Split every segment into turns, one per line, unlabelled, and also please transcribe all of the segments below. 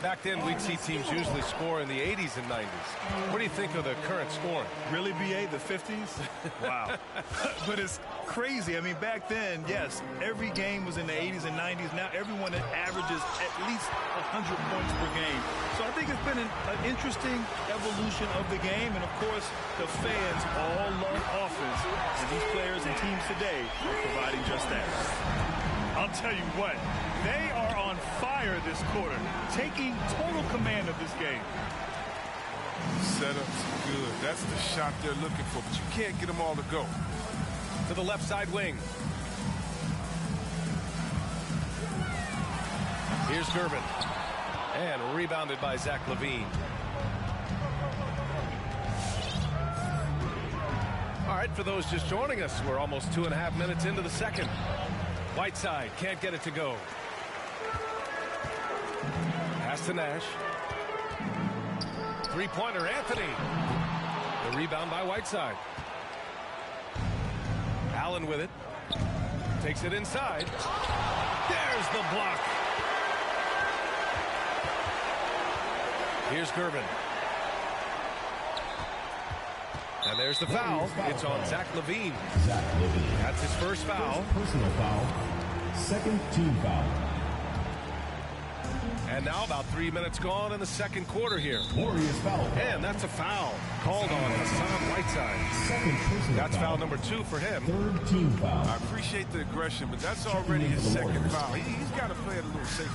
Back then, we'd see teams usually score in the 80s and 90s. What do you think of the current scoring?
Really, BA, the 50s? Wow. But it's crazy. I mean, back then, yes, every game was in the 80s and 90s. Now everyone averages at least 100 points per game. So I think it's been an interesting evolution of the game. And, of course, the fans all love offense. And these players and teams today are providing just that. I'll tell you what, they are on fire this quarter, taking total command of this game.
Setup's good. That's the shot they're looking for, but you can't get them all to go.
To the left side wing. Here's Gervin. And rebounded by Zach LaVine. All right, for those just joining us, we're almost 2.5 minutes into the second. Whiteside can't get it to go. Pass to Nash. Three-pointer, Anthony. The rebound by Whiteside. Allen with it. Takes it inside. There's the block. Here's Gervin. And there's the foul. It's on Zach LaVine. That's his first foul.
Personal foul. Second team foul.
And now about 3 minutes gone in the second quarter here.
Warriors foul.
And that's a foul called on Hassan Whiteside.
Second personal
That's foul number 2 for him.
Third team foul.
I appreciate the aggression, but that's already his second foul. He's got to play it a little safer.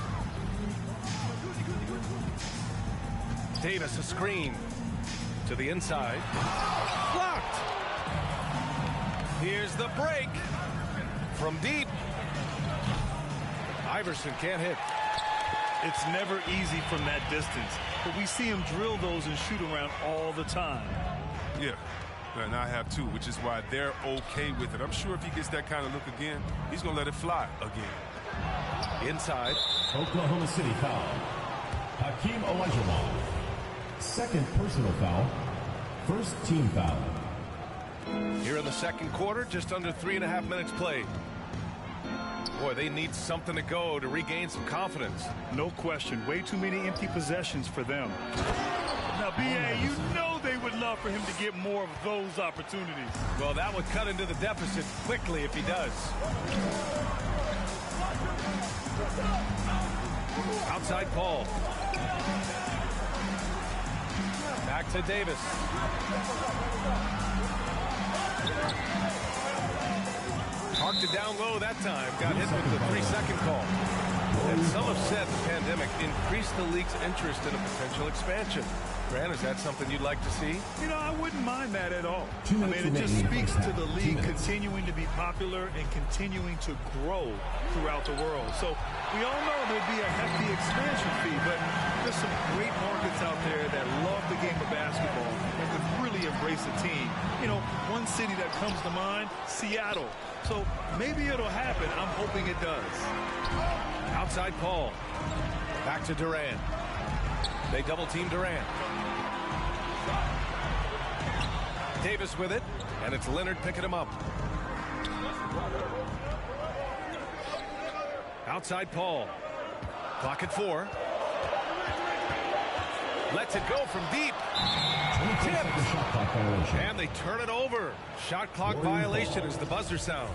Davis, a screen. To the inside. Blocked. Here's the break. From deep. Iverson can't hit.
It's never easy from that distance, but we see him drill those and shoot around all the time.
Yeah, and I have too, which is why they're okay with it. I'm sure if he gets that kind of look again, he's going to let it fly again.
Inside.
Oklahoma City foul. Hakeem Olajuwon. Second personal foul. First team foul.
Here in the second quarter, just under 3.5 minutes played. Boy, they need something to go to regain some confidence.
No question. Way too many empty possessions for them. Now, BA, you know they would love for him to get more of those opportunities.
Well, that would cut into the deficit quickly if he does. Outside Paul. Back to Davis. Parked it down low that time. Got hit with the 3-second call. And some have said the pandemic increased the league's interest in a potential expansion. Grant, is that something you'd like to see?
You know, I wouldn't mind that at all. I mean, it just speaks to the league continuing to be popular and continuing to grow throughout the world. So we all know there'd be a hefty expansion fee, but there's some great markets out there that love the game of basketball and would really embrace the team. You know, one city that comes to mind, Seattle. So maybe it'll happen. I'm hoping it does.
Outside Paul. Back to Durant. They double-team Durant. Davis with it, and it's Leonard picking him up. Outside Paul. Clock at 4. Lets it go from deep. Tipped. And they turn it over. Shot clock violation as the buzzer sounds.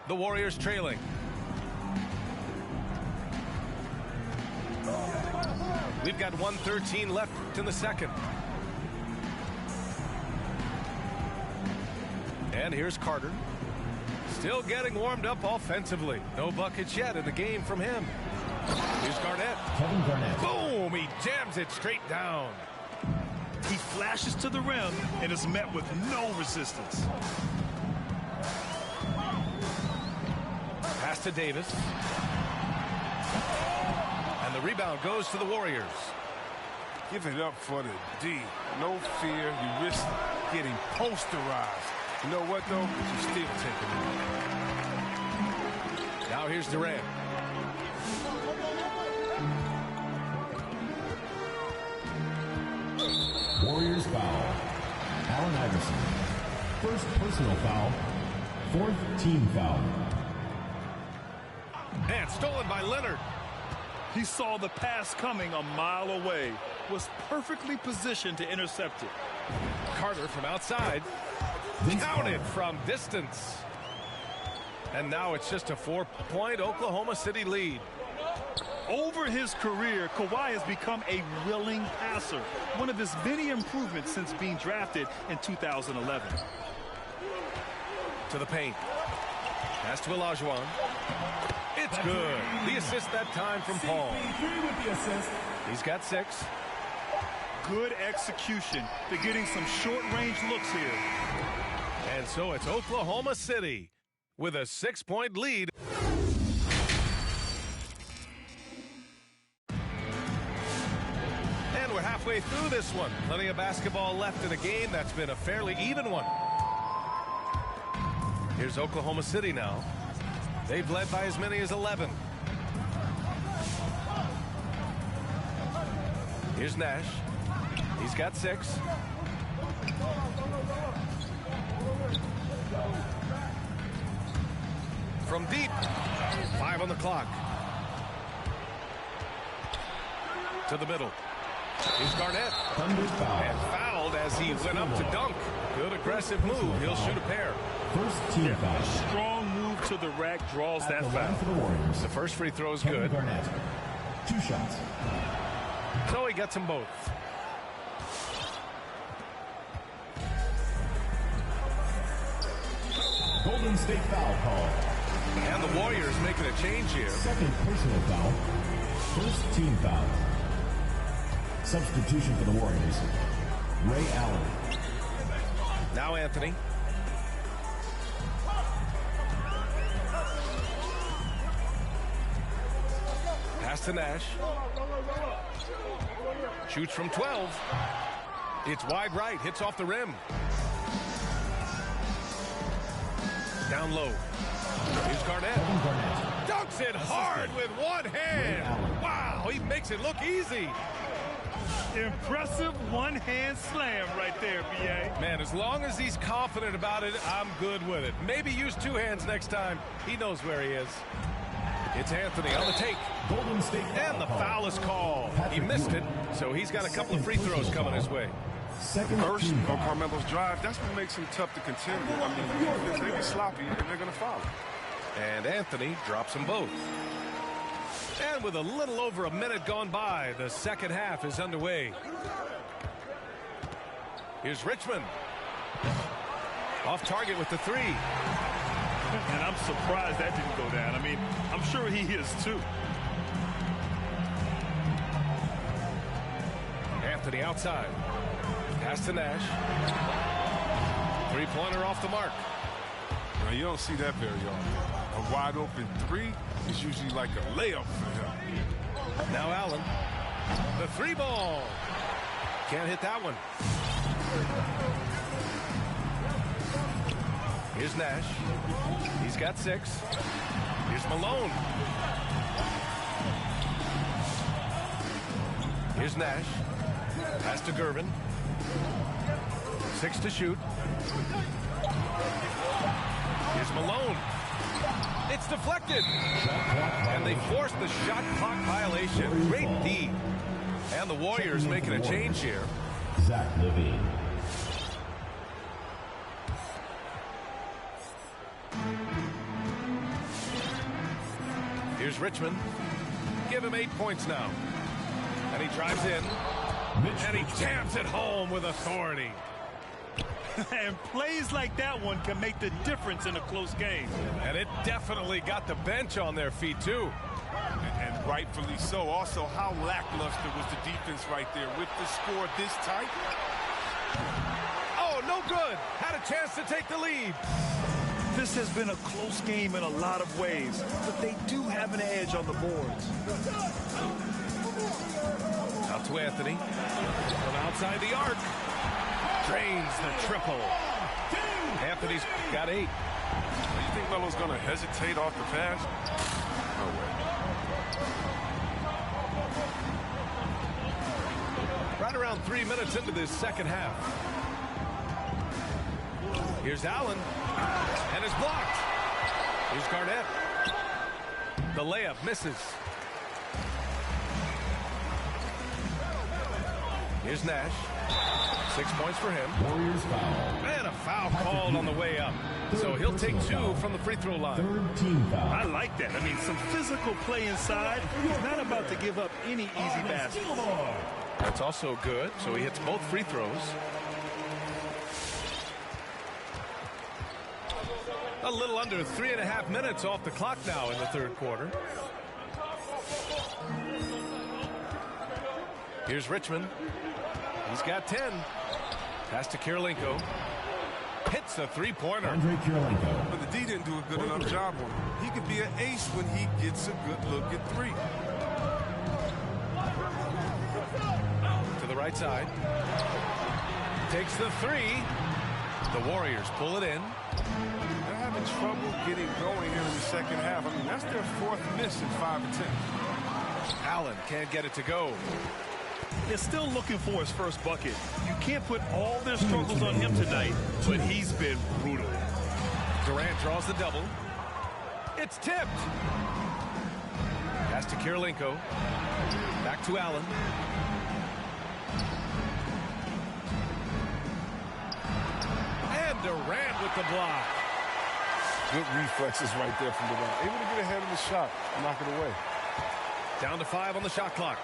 The Warriors trailing. We've got 1:13 left in the second. And here's Carter. Still getting warmed up offensively. No buckets yet in the game from him. Here's Garnett.
Kevin Garnett.
Boom! He jams it straight down.
He flashes to the rim and is met with no resistance.
Pass to Davis. And the rebound goes to the Warriors.
Give it up for the D. No fear. You risk getting posterized. You know what, though? You still taking it.
Now here's Durant.
Warriors foul. Allen Iverson. First personal foul. Fourth team foul.
Man, stolen by Leonard.
He saw the pass coming a mile away, was perfectly positioned to intercept it.
Carter from outside. Counted from distance. And now it's just a 4-point Oklahoma City lead.
Over his career, Kawhi has become a willing passer, one of his many improvements since being drafted in 2011.
To the paint. Pass to Olajuwon. It's good. The assist that time from Paul. He's got 6.
Good execution. They're getting some short-range looks here.
And so it's Oklahoma City with a 6-point lead. And we're halfway through this one. Plenty of basketball left in a game that's been a fairly even one. Here's Oklahoma City now. They've led by as many as 11. Here's Nash. He's got 6. From deep. 5 on the clock. To the middle. Here's Garnett. And fouled as he went up to dunk. Good aggressive move. He'll shoot a pair.
First team foul.
Strong move to the rack draws that foul.
For the Warriors.
The first free throw is good.
Garnett. 2 shots.
So he gets them both.
Golden State foul call.
And the Warriors making a change here.
Second personal foul. First team foul. Substitution for the Warriors. Ray Allen.
Now Anthony. Pass to Nash. Shoots from 12. It's wide right. Hits off the rim. Down low. Here's Garnett. Dunks it hard with one hand. Wow, he makes it look easy.
Impressive one-hand slam right there, B.A.
Man, as long as he's confident about it, I'm good with it. Maybe use 2 hands next time. He knows where he is. It's Anthony on the take.
Golden State
And the foul is called. He missed it, so he's got a couple of free throws coming his way.
Second
First
team
on
foul.
Carmelo's drive, that's what makes him tough to contend with. I mean, they get sloppy and they're going to foul.
And Anthony drops them both. And with a little over a minute gone by, the second half is underway. Here's Richmond. Off target with the 3.
And I'm surprised that didn't go down. I mean, I'm sure he is too.
Anthony outside. Pass to Nash. 3-pointer off the mark.
Now, you don't see that very often. A wide open 3 is usually like a layup for him.
Now Allen. The 3 ball. Can't hit that one. Here's Nash. He's got 6. Here's Malone. Here's Nash. Pass to Gervin. 6 to shoot. Here's Malone. It's deflected. And they force the shot clock violation. Great D. And the Warriors making a change here.
Zach Levine.
Here's Richmond. Give him 8 points now. And he drives in. And he jams it home with authority.
And plays like that one can make the difference in a close game.
And it definitely got the bench on their feet, too.
And rightfully so. Also, how lackluster was the defense right there with the score this tight?
Oh, no good. Had a chance to take the lead.
This has been a close game in a lot of ways, but they do have an edge on the boards.
Out to Anthony. From outside the arc. Drains the triple. Anthony's got 8.
You think Melo's going to hesitate off the pass? No way.
Right around 3 minutes into this second half. Here's Allen. And it's blocked. Here's Garnett. The layup misses. Here's Nash. 6 points for him.
Warriors foul.
And a foul called on the way up. So he'll take 2 from the free throw line.
Third team foul.
I like that. I mean, some physical play inside. He's not about to give up any easy basket.
That's also good. So he hits both free throws. A little under 3.5 minutes off the clock now in the third quarter. Here's Richmond. He's got 10. Pass to Kirilenko. Hits a three-pointer.
Andre Kirilenko.
But the D didn't do a good enough job on him. He could be an ace when he gets a good look at 3.
To the right side. Takes the 3. The Warriors pull it in.
They're having trouble getting going here in the second half. I mean, that's their 4th miss in 5 attempts.
Allen can't get it to go.
They're still looking for his first bucket. You can't put all their struggles on him tonight, but he's been brutal.
Durant draws the double. It's tipped. Pass to Kirilenko. Back to Allen. And Durant with the block.
Good reflexes right there from Durant. Able to get ahead of the shot, knock it away.
Down to 5 on the shot clock.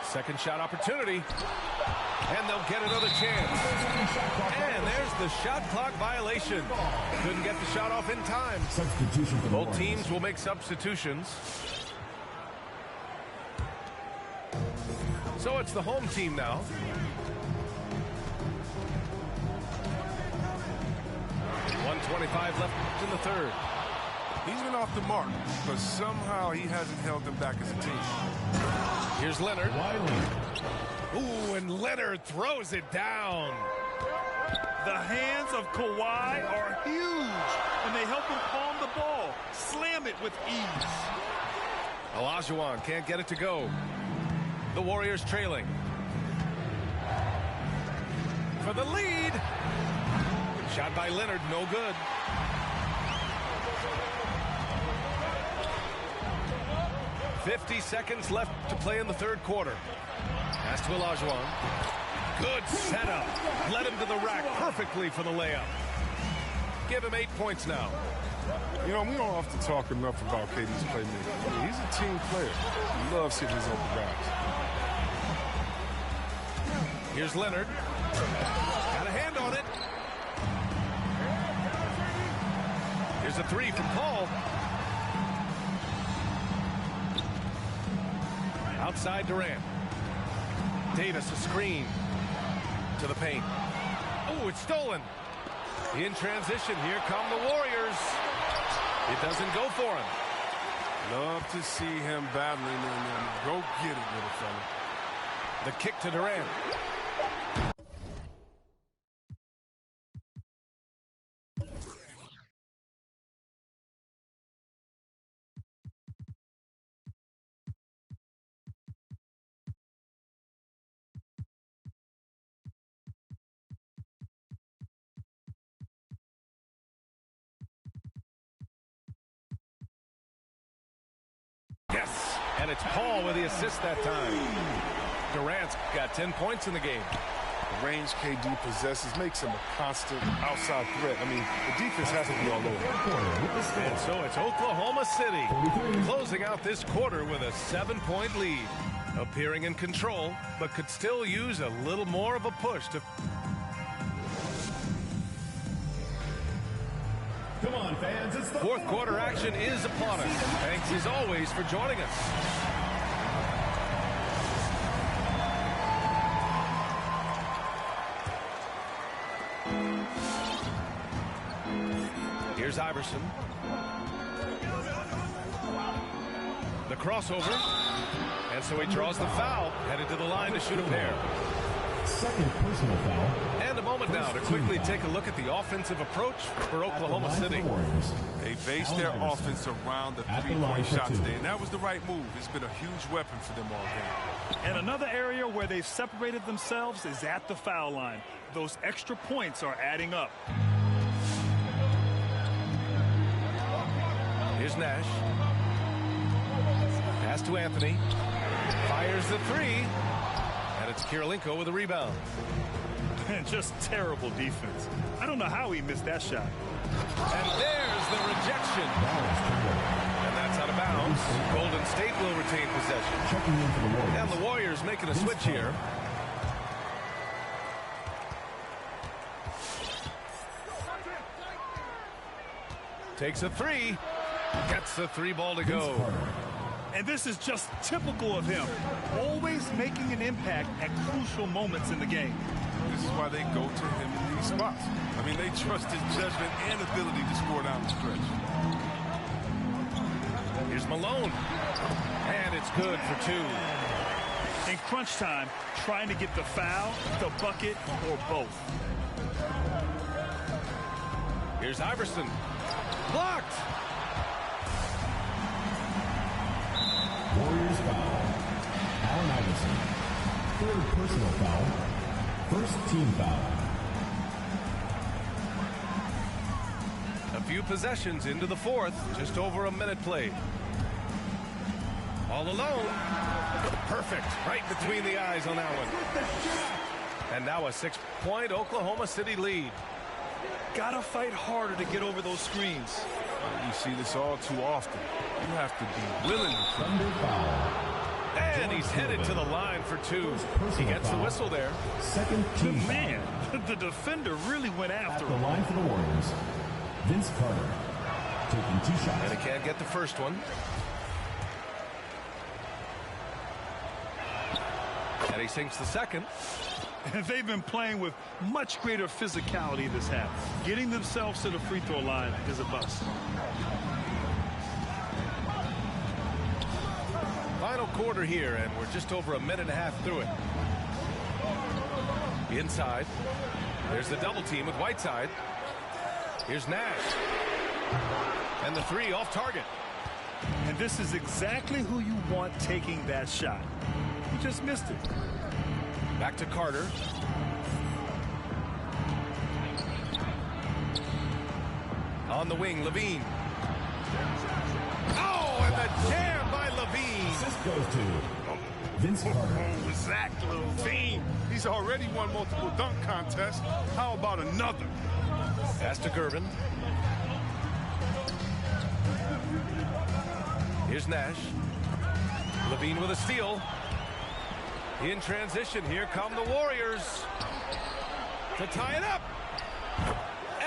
Second shot opportunity. And they'll get another chance. And there's the shot clock violation. Couldn't get the shot off in time.
Substitution for the
Both
Warriors.
teams will make substitutions. So it's the home team now. .125 left in the third.
He's been off the mark, but somehow he hasn't held them back as a team.
Here's Leonard.
Wiley.
Ooh, and Leonard throws it down.
The hands of Kawhi are huge, and they help him palm the ball. Slam it with ease.
Olajuwon can't get it to go. The Warriors trailing. For the lead. Shot by Leonard, no good. .50 seconds left to play in the third quarter. Pass to Olajuwon. Good setup. Led him to the rack perfectly for the layup. Give him 8 points now.
You know, we don't often talk enough about KD's playmaking. I mean, he's a team player. He loves hitting his open guys.
Here's Leonard. Got a hand on it. Here's a 3 from Paul. Outside Durant. Davis a screen to the paint. Oh, it's stolen. In transition, here come the Warriors. It doesn't go for him.
Love to see him battling and go get it, little fella.
The kick to Durant. Yes, and it's Paul with the assist that time. Durant's got 10 points in the game.
The range KD possesses makes him a constant outside threat. I mean, the defense has to be all over.
And so it's Oklahoma City closing out this quarter with a 7-point lead. Appearing in control, but could still use a little more of a push to...
Come on, fans. It's the
Fourth quarter action is upon us. Thanks as always for joining us. Here's Iverson. The crossover. And so he draws the foul, headed to the line to shoot a pair.
second personal foul.
And a moment now to quickly take a look at the offensive approach for Oklahoma City.
They based their offense around the three-point shot today, and that was the right move. It's been a huge weapon for them all game.
And another area where they've separated themselves is at the foul line. Those extra points are adding up.
Here's Nash. Pass to Anthony. Fires the three. And it's Kirilenko with a rebound.
Just terrible defense. I don't know how he missed that shot.
And there's the rejection. And that's out of bounds. Golden State will retain possession.
Checking in for the Warriors.
And the Warriors making a switch here. Takes a three. Gets the three ball to go.
And this is just typical of him. Always making an impact at crucial moments in the game.
This is why they go to him in these spots. I mean, they trust his judgment and ability to score down the stretch.
Here's Malone. And it's good for two.
In crunch time, trying to get the foul, the bucket, or both.
Here's Iverson. Blocked.
Warriors foul. Allen Iverson. Third personal foul. First team foul.
A few possessions into the fourth. Just over a minute played. All alone. Perfect. Right between the eyes on that one. And now a 6-point Oklahoma City lead.
Gotta fight harder to get over those screens.
You see this all too often. You have to be willing to play.
Thunder foul.
And he's headed to the line for two. He gets the whistle there.
Second team foul.
Man, the defender really went after
At the
him.
line for the Warriors. Vince Carter taking 2 shots.
And he can't get the first one. And he sinks the second.
And they've been playing with much greater physicality this half. Getting themselves to the free throw line is a bust.
Final quarter here, and we're just over a minute and a half through it. Inside. There's the double team with Whiteside. Here's Nash. And the three off target.
And this is exactly who you want taking that shot. He just missed it.
Back to Carter. On the wing, Levine. Oh, and the jam by Levine.
Assist goes to Vince Carter.
Zach Levine. He's already won multiple dunk contests. How about another?
Pass to Gervin. Here's Nash. Levine with a steal. In transition, here come the Warriors to tie it up.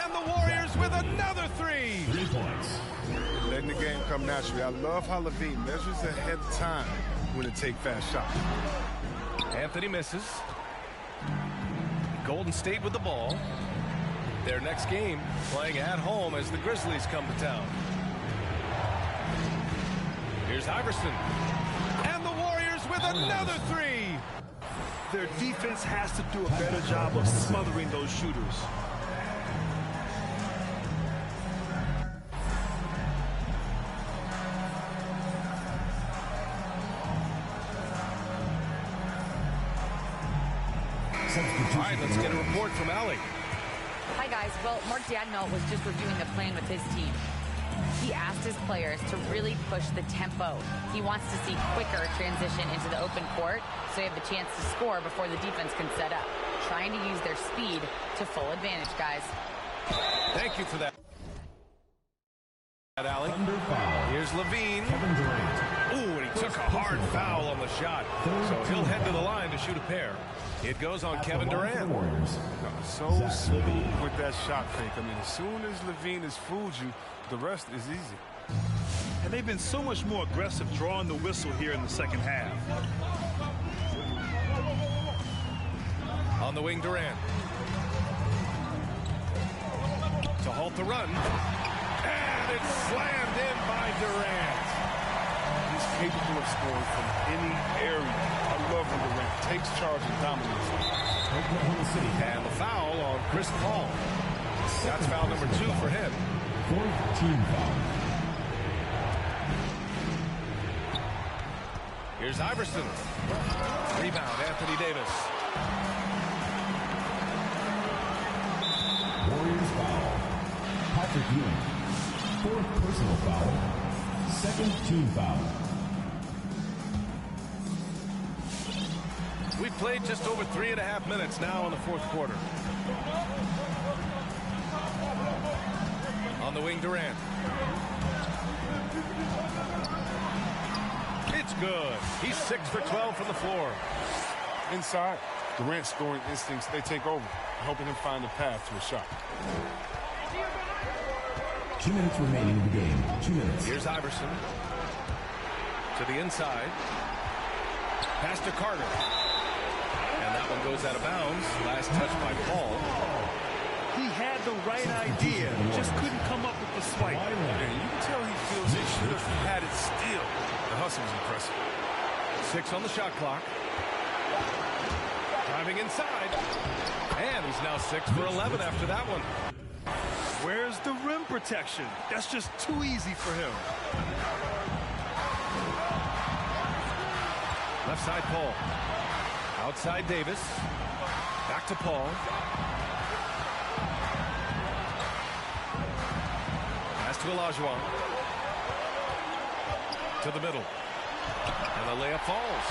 And the Warriors with another three.
3 points.
Letting the game come naturally. I love how Levine measures ahead of time when to take fast shots.
Anthony misses. Golden State with the ball. Their next game playing at home as the Grizzlies come to town. Here's Iverson. And the Warriors with another three.
Their defense has to do a better job of smothering those shooters.
All right, let's get a report from Allie.
Hi, guys. Well, Mark Dadnall was just reviewing the plan with his team. He asked his players to really push the tempo. He wants to see quicker transition into the open court so they have the chance to score before the defense can set up. Trying to use their speed to full advantage, guys.
Thank you for that, Allie.
Thunder foul.
Here's Levine.
Kevin Durant.
Ooh, and he took a hard foul on the shot. So he'll head to the line to shoot a pair. It goes on Kevin Durant.
So smooth with that shot fake. I mean, as soon as Levine has fooled you, the rest is easy.
And they've been so much more aggressive drawing the whistle here in the second half.
On the wing, Durant. To halt the run. And it's slammed in by Durant.
He's capable of scoring from any area. I love when Durant takes charge and dominates.
Oklahoma City.
And the foul on Chris Paul. That's foul number 2 for him.
Fourth team foul.
Here's Iverson. Rebound, Anthony Davis.
Warriors foul. Patrick Ewing. Fourth personal foul. Second team foul.
We've played just over 3.5 minutes now in the fourth quarter. On the wing, Durant. It's good. He's 6 for 12 from the floor.
Inside, Durant's scoring instincts, they take over, helping him find a path to a shot.
2 minutes remaining in the game. 2 minutes.
Here's Iverson. To the inside. Pass to Carter. And that one goes out of bounds. Last touch by Paul.
He had the right idea, just couldn't come up with the swipe.
And you can tell he feels he should have had it still. The hustle was impressive.
6 on the shot clock. Driving inside. And he's now 6 for 11 after that one.
Where's the rim protection? That's just too easy for him.
Left side, Paul. Outside, Davis. Back to Paul. Pass to Olajuwon. To the middle. And the layup falls.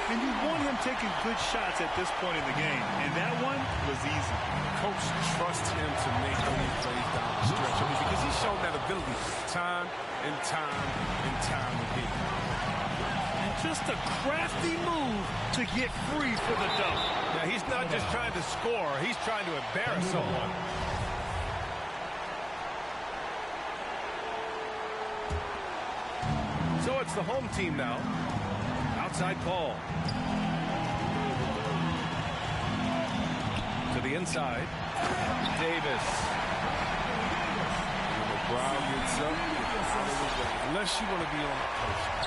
And you want him taking good shots at this point in the game. And that one was easy.
Coach trusts him to make any plays down the stretch. I mean, because he's shown that ability time and time and time again.
And just a crafty move to get free for the dunk.
Now, he's not just trying to score. He's trying to embarrass someone. So it's the home team now. Outside Paul. To the inside. Davis.
When the crowd gets up, unless you want to be on the post.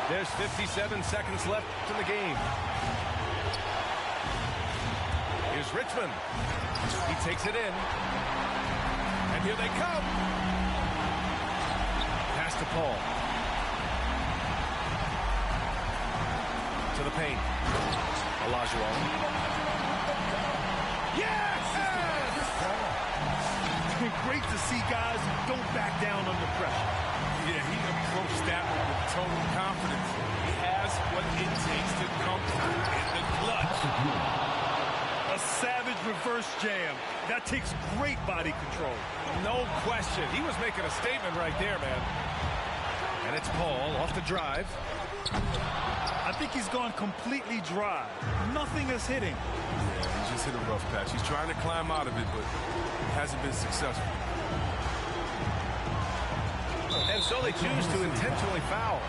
There's 57 seconds left in the game. Here's Richmond. He takes it in. And here they come. Pass to Paul. To the paint. Olajuwon. Yes!
Great to see guys who don't back down under pressure.
Yeah, he approached that with total confidence. He has what it takes to come through in the clutch.
A savage reverse jam. That takes great body control.
No question. He was making a statement right there, man. And it's Paul off the drive.
I think he's gone completely dry. Nothing is hitting.
Yeah, he just hit a rough patch. He's trying to climb out of it, but hasn't been successful.
And so they choose to intentionally foul.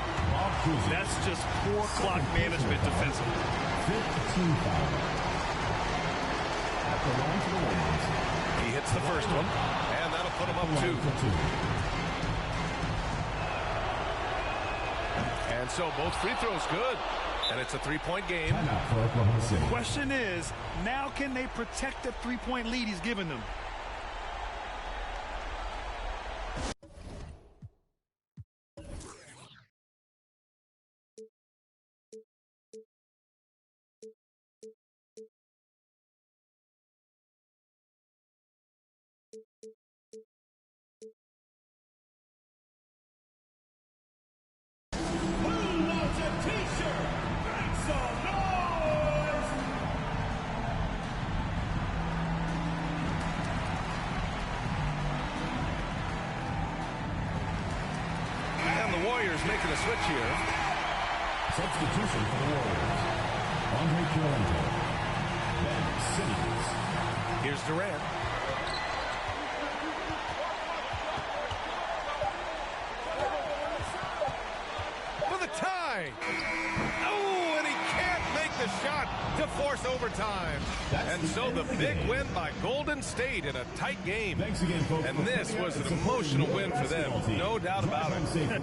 That's just poor clock management defensively.
15 foul. At the line for the Warriors.
He hits the first one, and that'll put him up 2. And so both free throws good. And it's a 3-point game.
Question is, now can they protect the 3-point lead he's given them?
Warriors making a switch here.
Substitution for the Warriors. Andre Chiarento. Ben Simmons.
Here's Durant. For the tie. Oh, and he can't make the shot to force overtime. And so the big win by Golden State in a tight game.
Thanks again, folks.
And this was an emotional win for them. No doubt about it.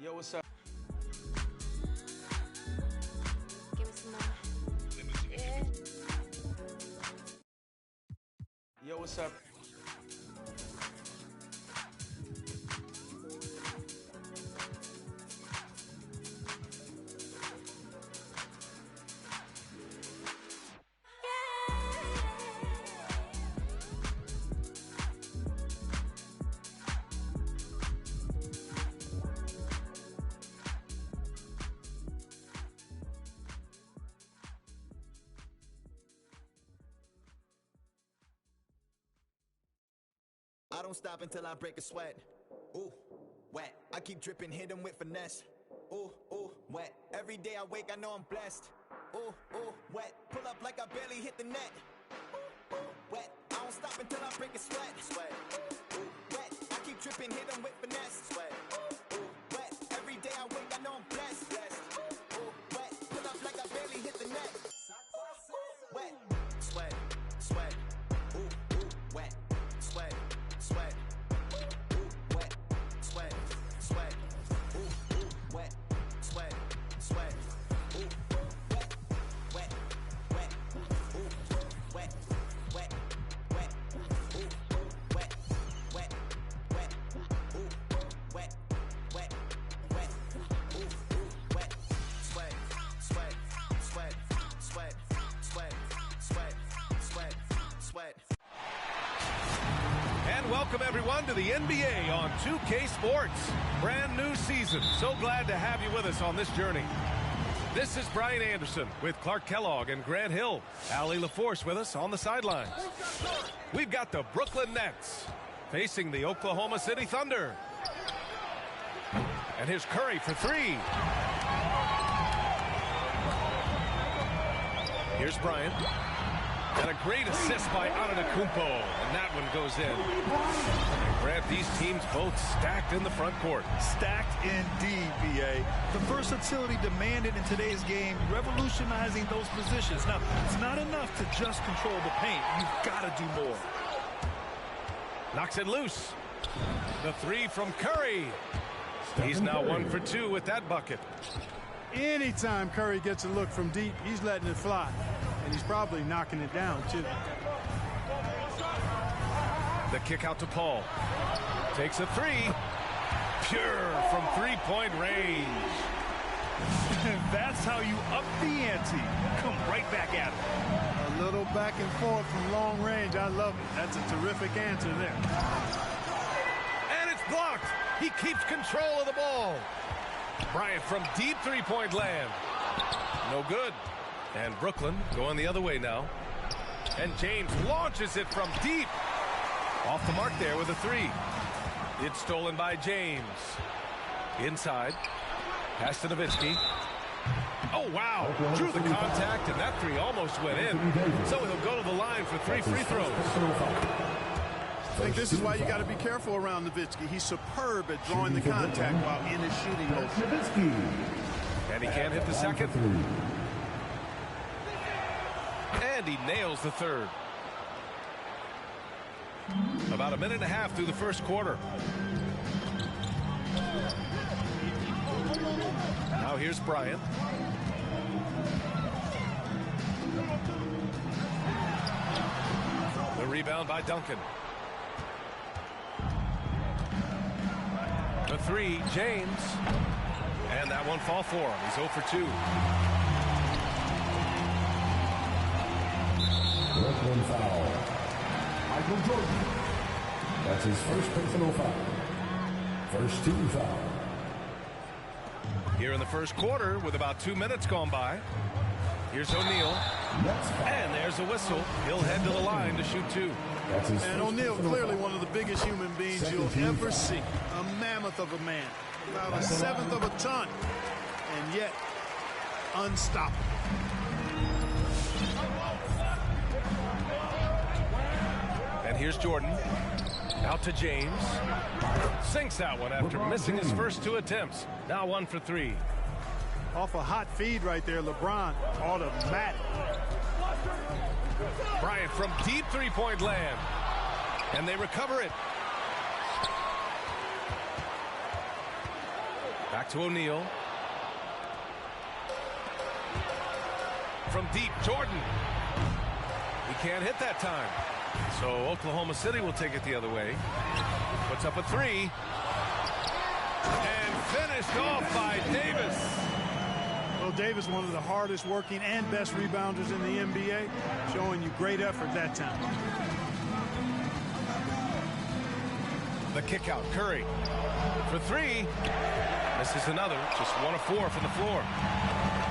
Yo, what's up?
Give me some more. Yeah.
Yo, what's up?
I don't stop until I break a sweat. Ooh, wet. I keep dripping, hit 'em with finesse. Ooh, ooh, wet. Every day I wake, I know I'm blessed. Ooh, ooh, wet. Pull up like I barely hit the net. Ooh, ooh, wet. I don't stop until I break a sweat. Sweat. Ooh, wet. I keep dripping, hit 'em with finesse. Sweat. Ooh, wet. Every day I wake, I know I'm blessed. Blessed. Ooh, wet. Pull up like I barely hit the net. Wet. Sweat. Sweat. Ooh, ooh, wet. Sweat. Sweat, ooh, wet, sweat, sweat, ooh, ooh, wet, sweat, sweat, ooh, wet, wet, wet, ooh, wet, wet, wet, ooh, wet, wet, wet, ooh, wet, wet, wet, ooh, wet, sweat, sweat, sweat, sweat, sweat, sweat, sweat, sweat.
And welcome everyone to the NBA on 2K Sports. Brand new season. So glad to have you with us on this journey. This is Brian Anderson with Clark Kellogg and Grant Hill. Allie LaForce with us on the sidelines. We've got the Brooklyn Nets facing the Oklahoma City Thunder. And here's Curry for three. Here's Bryant. And a great assist by Antetokounmpo, and that one goes in. And Grant, these teams both stacked in the front court.
Stacked indeed, BA. The versatility demanded in today's game, revolutionizing those positions. Now, it's not enough to just control the paint. You've got to do more.
Knocks it loose. The three from Curry. He's now 1 for 2 with that bucket.
Anytime Curry gets a look from deep, he's letting it fly. And he's probably knocking it down, too.
The kick out to Paul. Takes a three. Pure from three-point range.
That's how you up the ante. Come right back at it.
A little back and forth from long range. I love it. That's a terrific answer there.
And it's blocked. He keeps control of the ball. Bryant from deep three-point land. No good. And Brooklyn going the other way now. And James launches it from deep. Off the mark there with a three. It's stolen by James. Inside. Pass to Nowitzki. Oh, wow. Drew the contact, and that three almost went in. So he'll go to the line for 3 free throws.
I think this is why you got to be careful around Nowitzki. He's superb at drawing the contact while in his shooting motion.
And he can't hit the second. And he nails the third. About a minute and a half through the first quarter. Now here's Bryant. The rebound by Duncan. The three, James. And that one fall for him. He's 0 for 2.
Brooklyn foul. Michael Jordan. That's his first personal foul. First team foul.
Here in the first quarter with about 2 minutes gone by. Here's O'Neal. And there's a whistle. He'll head to the line to shoot 2.
And O'Neal, clearly one of the biggest human beings you'll ever see. A mammoth of a man. About a seventh of a ton. And yet, unstoppable.
And here's Jordan. Out to James. Sinks that one after missing his first 2 attempts. Now 1 for 3.
Off a hot feed right there, LeBron. Automatic.
Bryant from deep three-point land. And they recover it. Back to O'Neal. From deep, Jordan. He can't hit that time. So Oklahoma City will take it the other way. Puts up a 3. And finished off by Davis.
Well, Davis, one of the hardest working and best rebounders in the NBA, showing you great effort that time.
The kick out, Curry for 3. This is another, just 1 of 4 from the floor.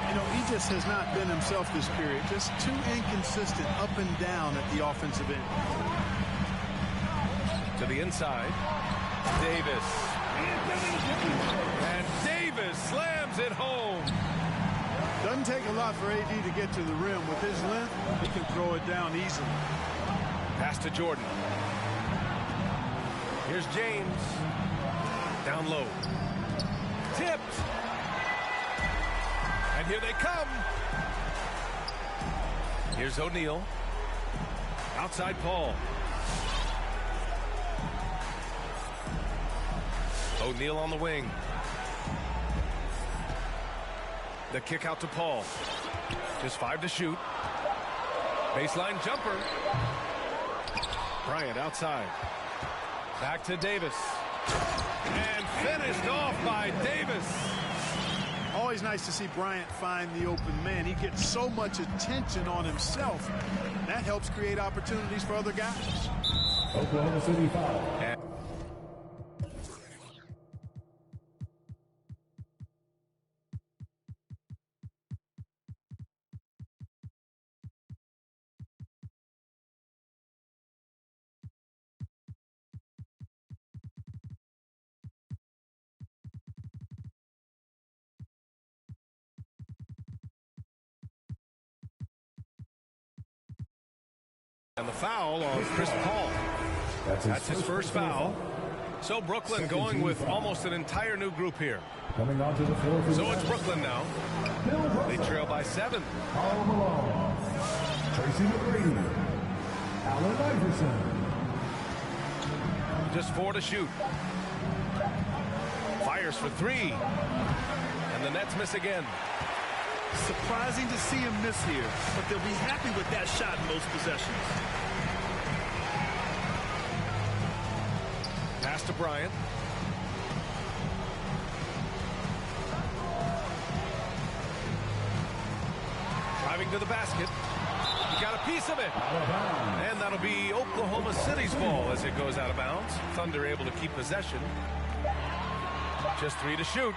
You know, he just has not been himself this period. Just too inconsistent up and down at the offensive end.
To the inside, Davis. And Davis slams it home.
Doesn't take a lot for AD to get to the rim. With his length, he can throw it down easily.
Pass to Jordan. Here's James. Down low. Tipped. And here they come. Here's O'Neal. Outside Paul. O'Neal on the wing. The kick out to Paul. Just 5 to shoot. Baseline jumper. Bryant outside. Back to Davis. And finished off by Davis.
Always nice to see Bryant find the open man. He gets so much attention on himself. That helps create opportunities for other guys.
Oklahoma City foul.
And the foul on Chris Paul. That's his first foul. So Brooklyn going with almost an entire new group here.
Coming onto the floor for
So it's Brooklyn now. They trail by 7.
Karl Malone, Tracy McGrady, Allen Iverson.
Just 4 to shoot. Fires for 3. And the Nets miss again.
Surprising to see him miss here, but they'll be happy with that shot in most possessions.
Pass to Bryant. Driving to the basket. He got a piece of it. And that'll be Oklahoma City's ball as it goes out of bounds. Thunder able to keep possession. Just 3 to shoot.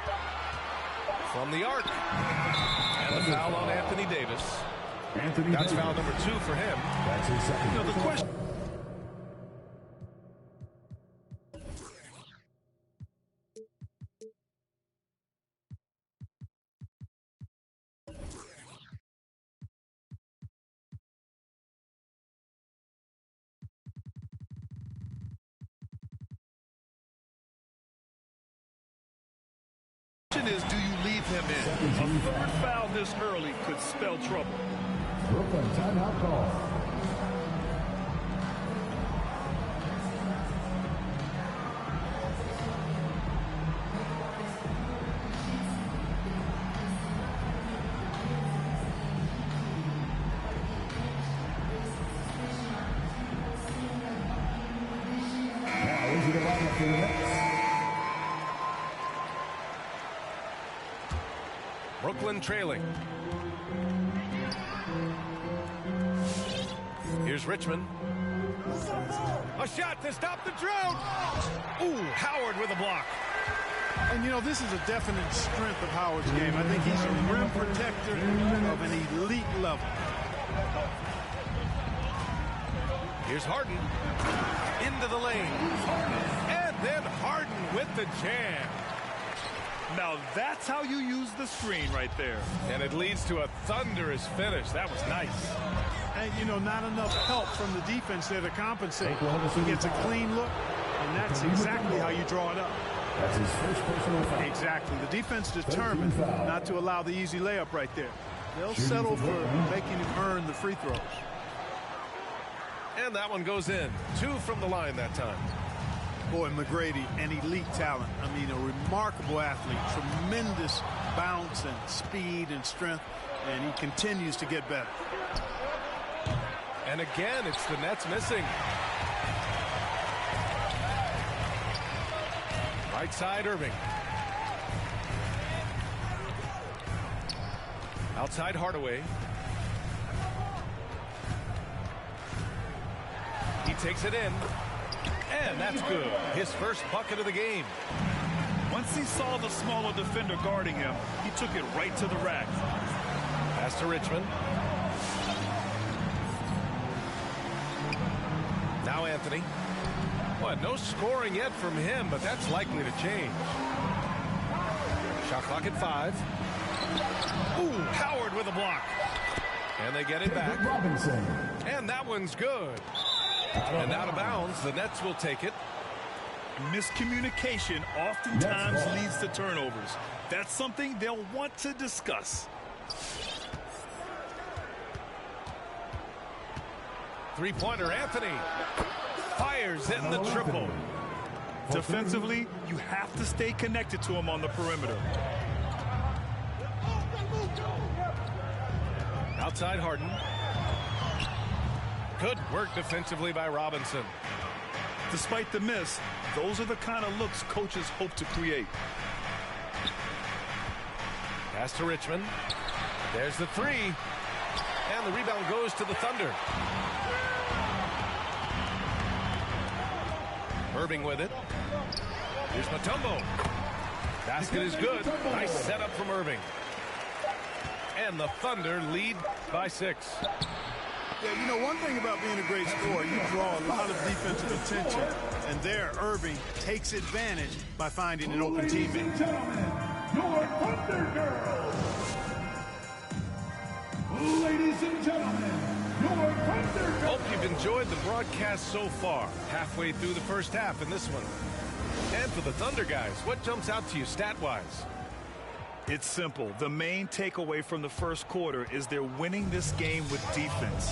From the arc. And the foul on Anthony Davis. That's foul number 2 for him.
That's his second.
The question. Is do you leave him in? A third foul this early could spell trouble.
Brooklyn timeout call. Now into the lineup for the Nets.
Brooklyn trailing. Here's Richmond. A shot to stop the drought. Ooh, Howard with a block.
And, you know, this is a definite strength of Howard's game. I think he's a rim protector of an elite level.
Here's Harden. Into the lane. And then Harden with the jam.
Now that's how you use the screen right there.
And it leads to a thunderous finish. That was nice.
And, you know, not enough help from the defense there to compensate. He gets a clean look, And that's exactly how you draw it up.
That's his first personal foul.
Exactly. The defense determined not to allow the easy layup right there. They'll settle for making him earn the free throws.
And that one goes in. 2 from the line that time.
Boy, McGrady, an elite talent. I mean, a remarkable athlete. Tremendous bounce and speed and strength. And he continues to get better.
And again, it's the Nets missing. Right side, Irving. Outside, Hardaway. He takes it in. And that's good. His first bucket of the game.
Once he saw the smaller defender guarding him, he took it right to the rack.
Pass to Richmond. Now Anthony. Well, no scoring yet from him, but that's likely to change. Shot clock at 5. Ooh, Howard with a block. And they get it back.
Robinson.
And that one's good. And out of bounds, the Nets will take it.
Miscommunication oftentimes leads to turnovers. That's something they'll want to discuss.
Three-pointer, Anthony. Fires in the triple.
Defensively, you have to stay connected to him on the perimeter.
Outside Harden. Good work defensively by Robinson.
Despite the miss, those are the kind of looks coaches hope to create.
Pass to Richmond. There's the 3. And the rebound goes to the Thunder. Irving with it. Here's Mutombo. Basket is good. Nice setup from Irving. And the Thunder lead by 6.
Yeah, you know, one thing about being a great scorer, you draw a lot of defensive attention. And there, Irving takes advantage by finding an open teammate.
Your Thunder Girls. Ladies and gentlemen, your Thunder Girls.
Hope you've enjoyed the broadcast so far. Halfway through the first half in this one. And for the Thunder guys, what jumps out to you stat-wise?
It's simple. The main takeaway from the first quarter is they're winning this game with defense.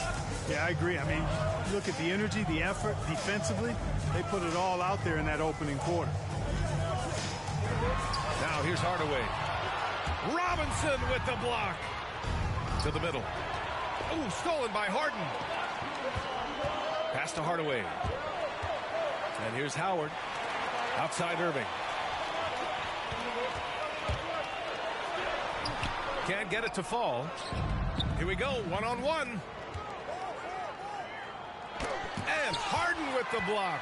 Yeah, I agree. I mean, look at the energy, the effort defensively. They put it all out there in that opening quarter.
Now here's Hardaway. Robinson with the block. To the middle. Oh, stolen by Harden. Pass to Hardaway. And here's Howard. Outside Irving. Can't get it to fall. Here we go, one-on-one. And Harden with the block.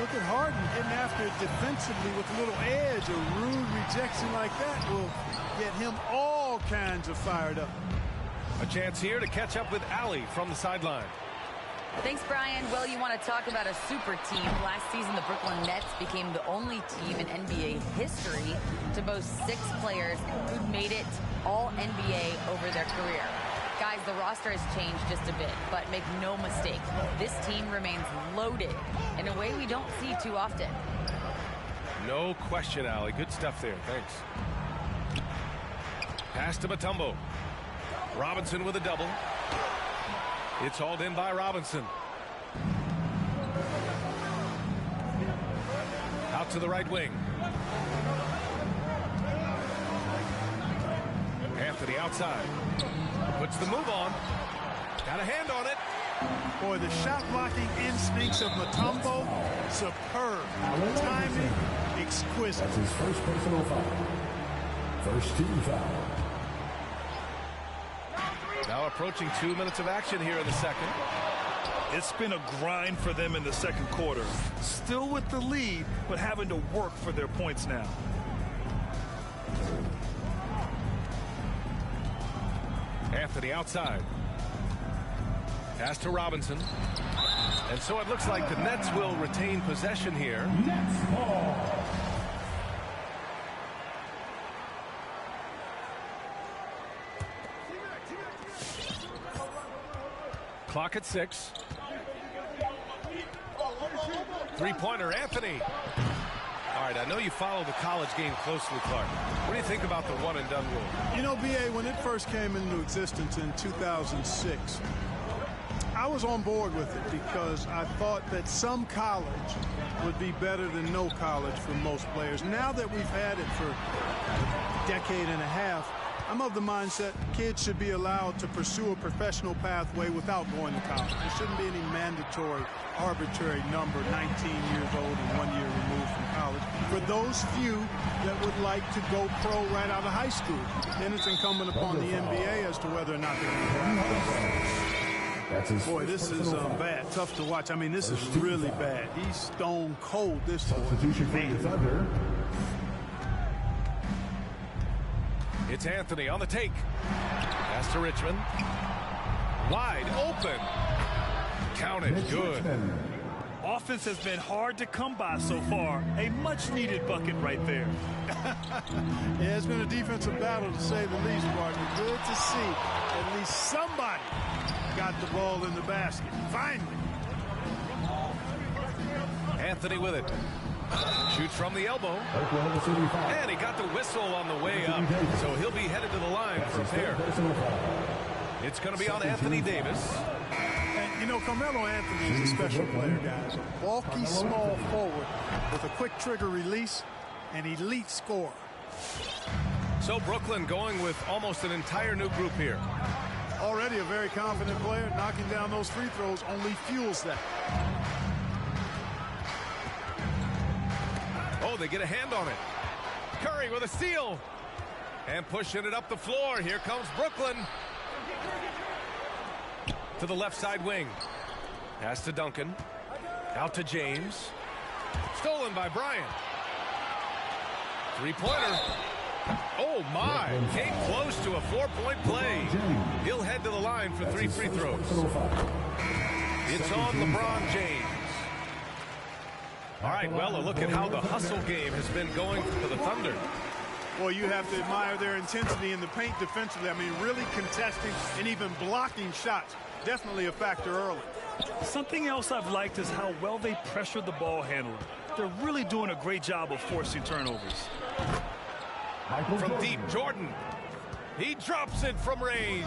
Look at Harden getting after it defensively with a little edge. A rude rejection like that will get him all kinds of fired up.
A chance here to catch up with Allie from the sideline.
Thanks, Brian. Well, you want to talk about a super team. Last season, the Brooklyn Nets became the only team in NBA history to boast 6 players who'd made it all NBA over their career. Guys, the roster has changed just a bit, but make no mistake, this team remains loaded in a way we don't see too often.
No question, Allie. Good stuff there. Thanks. Pass to Mutombo. Robinson with a double. It's hauled in by Robinson. Out to the right wing. Anthony outside. Puts the move on. Got a hand on it.
Boy, the shot blocking instincts of Mutombo, superb. Timing, exquisite.
That's his first personal foul. First team foul.
Now approaching 2 minutes of action here in the second.
It's been a grind for them in the second quarter. Still with the lead, but having to work for their points now.
Anthony outside. Pass to Robinson. And so it looks like the Nets will retain possession here.
Nets ball.
Clock at 6. Three-pointer, Anthony. All right, I know you follow the college game closely, Clark. What do you think about the one-and-done rule?
You know, B.A., when it first came into existence in 2006, I was on board with it because I thought that some college would be better than no college for most players. Now that we've had it for a decade and a half, I'm of the mindset kids should be allowed to pursue a professional pathway without going to college. There shouldn't be any mandatory, arbitrary number, 19 years old and 1 year removed from college. For those few that would like to go pro right out of high school, then it's incumbent upon the NBA as to whether or not they can go. Boy, this is bad. Tough to watch. I mean, this is really bad. He's stone cold this
Substitution for the Thunder.
It's Anthony on the take. Pass to Richmond. Wide open. Counted. Good.
Offense has been hard to come by so far. A much-needed bucket right there.
Yeah, it's been a defensive battle, to say the least, partner. Good to see at least somebody got the ball in the basket. Finally.
Anthony with it. Shoots from the elbow. And he got the whistle on the way up. So he'll be headed to the line for a pair. It's going to be on Anthony Davis.
And, you know, Carmelo Anthony is a special player, guys. A bulky, small forward with a quick trigger release, an elite scorer.
So Brooklyn going with almost an entire new group here.
Already a very confident player. Knocking down those free throws only fuels that.
Oh, they get a hand on it. Curry with a steal. And pushing it up the floor. Here comes Brooklyn. To the left side wing. Pass to Duncan. Out to James. Stolen by Bryant. Three-pointer. Oh, my. Came close to a four-point play. He'll head to the line for 3 free throws. It's on LeBron James. All right, well, a look at how the hustle game has been going for the Thunder.
Well, you have to admire their intensity in the paint defensively. I mean, really contesting and even blocking shots. Definitely a factor early.
Something else I've liked is how well they pressure the ball handler. They're really doing a great job of forcing turnovers.
From deep, Jordan. He drops it from range.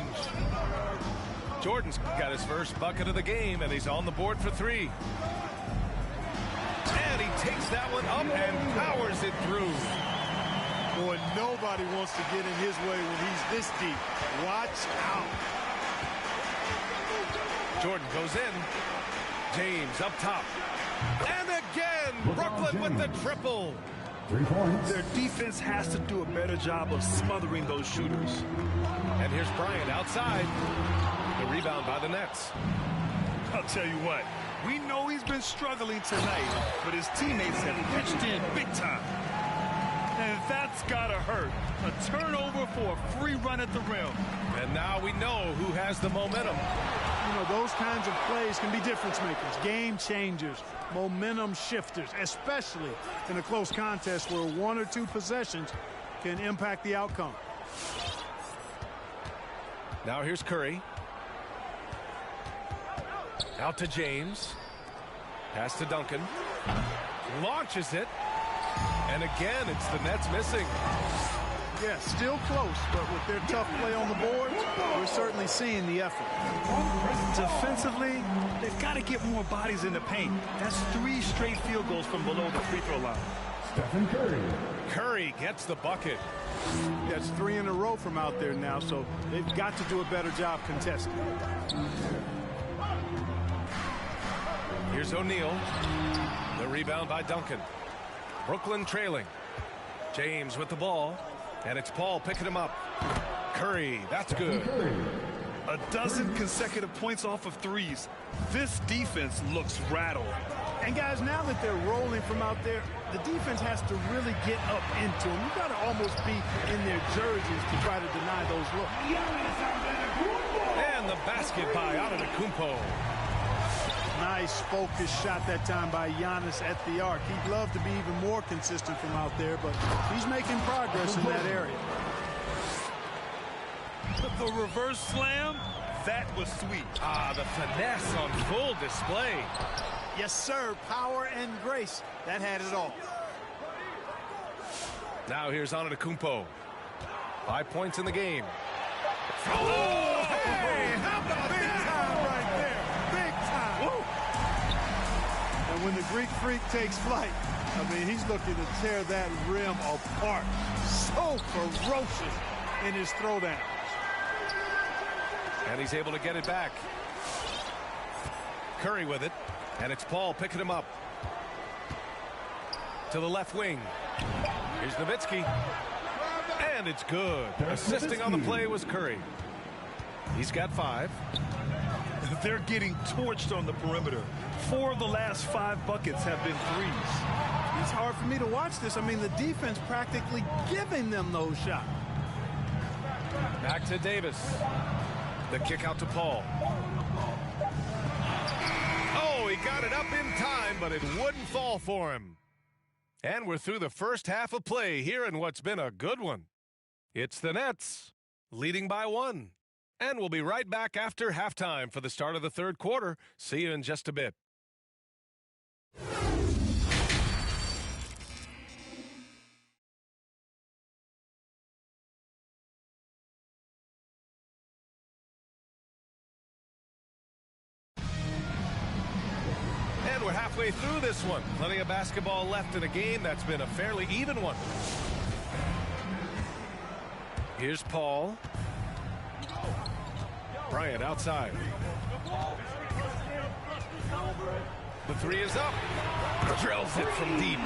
Jordan's got his first bucket of the game, and he's on the board for 3. And he takes that one up and powers it through.
Boy, nobody wants to get in his way when he's this deep. Watch out.
Jordan goes in. James up top. And again, Brooklyn with the triple.
3 points.
Their defense has to do a better job of smothering those shooters.
And here's Bryant outside. The rebound by the Nets.
I'll tell you what, we know he's been struggling tonight, but his teammates have pitched in big time. And that's gotta hurt. A turnover for a free run at the rim.
And now we know who has the momentum.
You know, those kinds of plays can be difference makers, game changers, momentum shifters, especially in a close contest where 1 or 2 possessions can impact the outcome.
Now here's Curry. Out to James. Pass to Duncan. Launches it. And again, it's the Nets missing.
Yeah, still close, but with their tough play on the board, we're certainly seeing the effort.
Defensively, they've got to get more bodies in the paint. That's 3 straight field goals from below the free throw line.
Stephen Curry.
Curry gets the bucket.
That's 3 in a row from out there now, so they've got to do a better job contesting.
Here's O'Neal. The rebound by Duncan. Brooklyn trailing. James with the ball. And it's Paul picking him up. Curry, that's good.
A dozen consecutive points off of threes. This defense looks rattled.
And guys, now that they're rolling from out there, the defense has to really get up into them. You've got to almost be in their jerseys to try to deny those looks.
And the basket by Antetokounmpo.
Nice focused shot that time by Giannis at the arc. He'd love to be even more consistent from out there, but he's making progress in that area.
The reverse slam, that was sweet.
Ah, the finesse on full display.
Yes, sir. Power and grace. That had it all.
Now here's Antetokounmpo. 5 points in the game.
Oh, hey, how about big time right there? Big time. Woo. And when the Greek freak takes flight, I mean, he's looking to tear that rim apart. So ferocious in his throwdown.
And he's able to get it back. Curry with it. And it's Paul picking him up. To the left wing. Here's Nowitzki. And it's good. Assisting on the play was Curry. He's got 5.
They're getting torched on the perimeter. 4 of the last 5 buckets have been threes.
It's hard for me to watch this. I mean, the defense practically giving them those shots.
Back to Davis. The kick out to Paul. Oh, he got it up in time, but it wouldn't fall for him. And we're through the first half of play here in what's been a good one. It's the Nets leading by 1. And we'll be right back after halftime for the start of the third quarter. See you in just a bit. And we're halfway through this one. Plenty of basketball left in a game that's been a fairly even one. Here's Paul. Bryant outside. The 3 is up. Drills it from deep.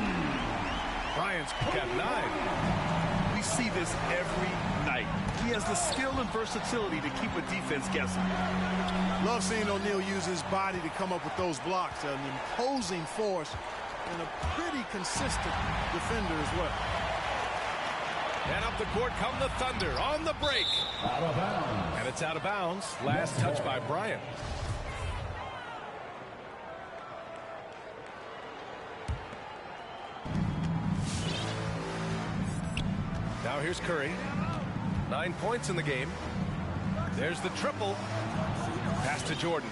Bryant's got 9.
We see this every night. He has the skill and versatility to keep a defense guessing.
Love seeing O'Neal use his body to come up with those blocks. An imposing force and a pretty consistent defender as well.
And up the court come the Thunder on the break.
Out of bounds.
And it's out of bounds. Last touch by Bryant. Now here's Curry. 9 points in the game. There's the triple. Pass to Jordan.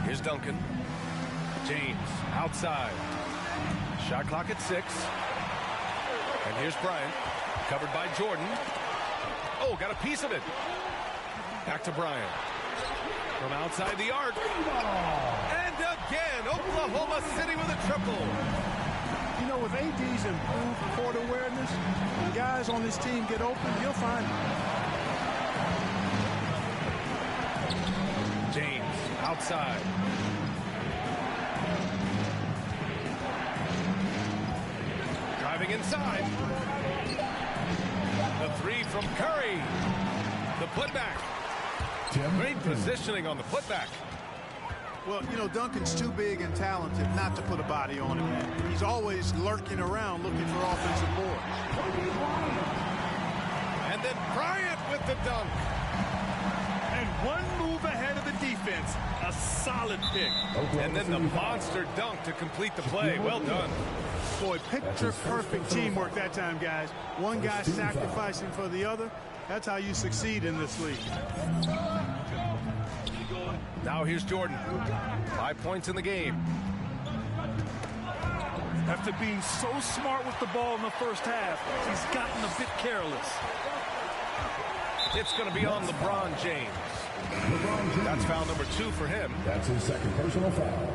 Here's Duncan. James outside. Shot clock at 6. And here's Bryant. Covered by Jordan. Oh, got a piece of it. Back to Bryant. From outside the arc. And again, Oklahoma City with a triple.
You know, with AD's improved court awareness, when guys on this team get open, you'll find them.
James outside. Driving inside. The 3 from Curry. The putback. Great positioning on the putback.
Well, you know, Duncan's too big and talented not to put a body on him. He's always lurking around looking for offensive boards.
And then Bryant with the dunk.
And one move ahead of the defense. A solid pick.
And then the monster dunk to complete the play. Well done.
Boy, picture-perfect teamwork that time, guys. One guy sacrificing for the other. That's how you succeed in this league.
Now here's Jordan. 5 points in the game.
After being so smart with the ball in the first half, he's gotten a bit careless.
It's going to be on LeBron James. That's foul number 2 for him.
That's his second personal foul.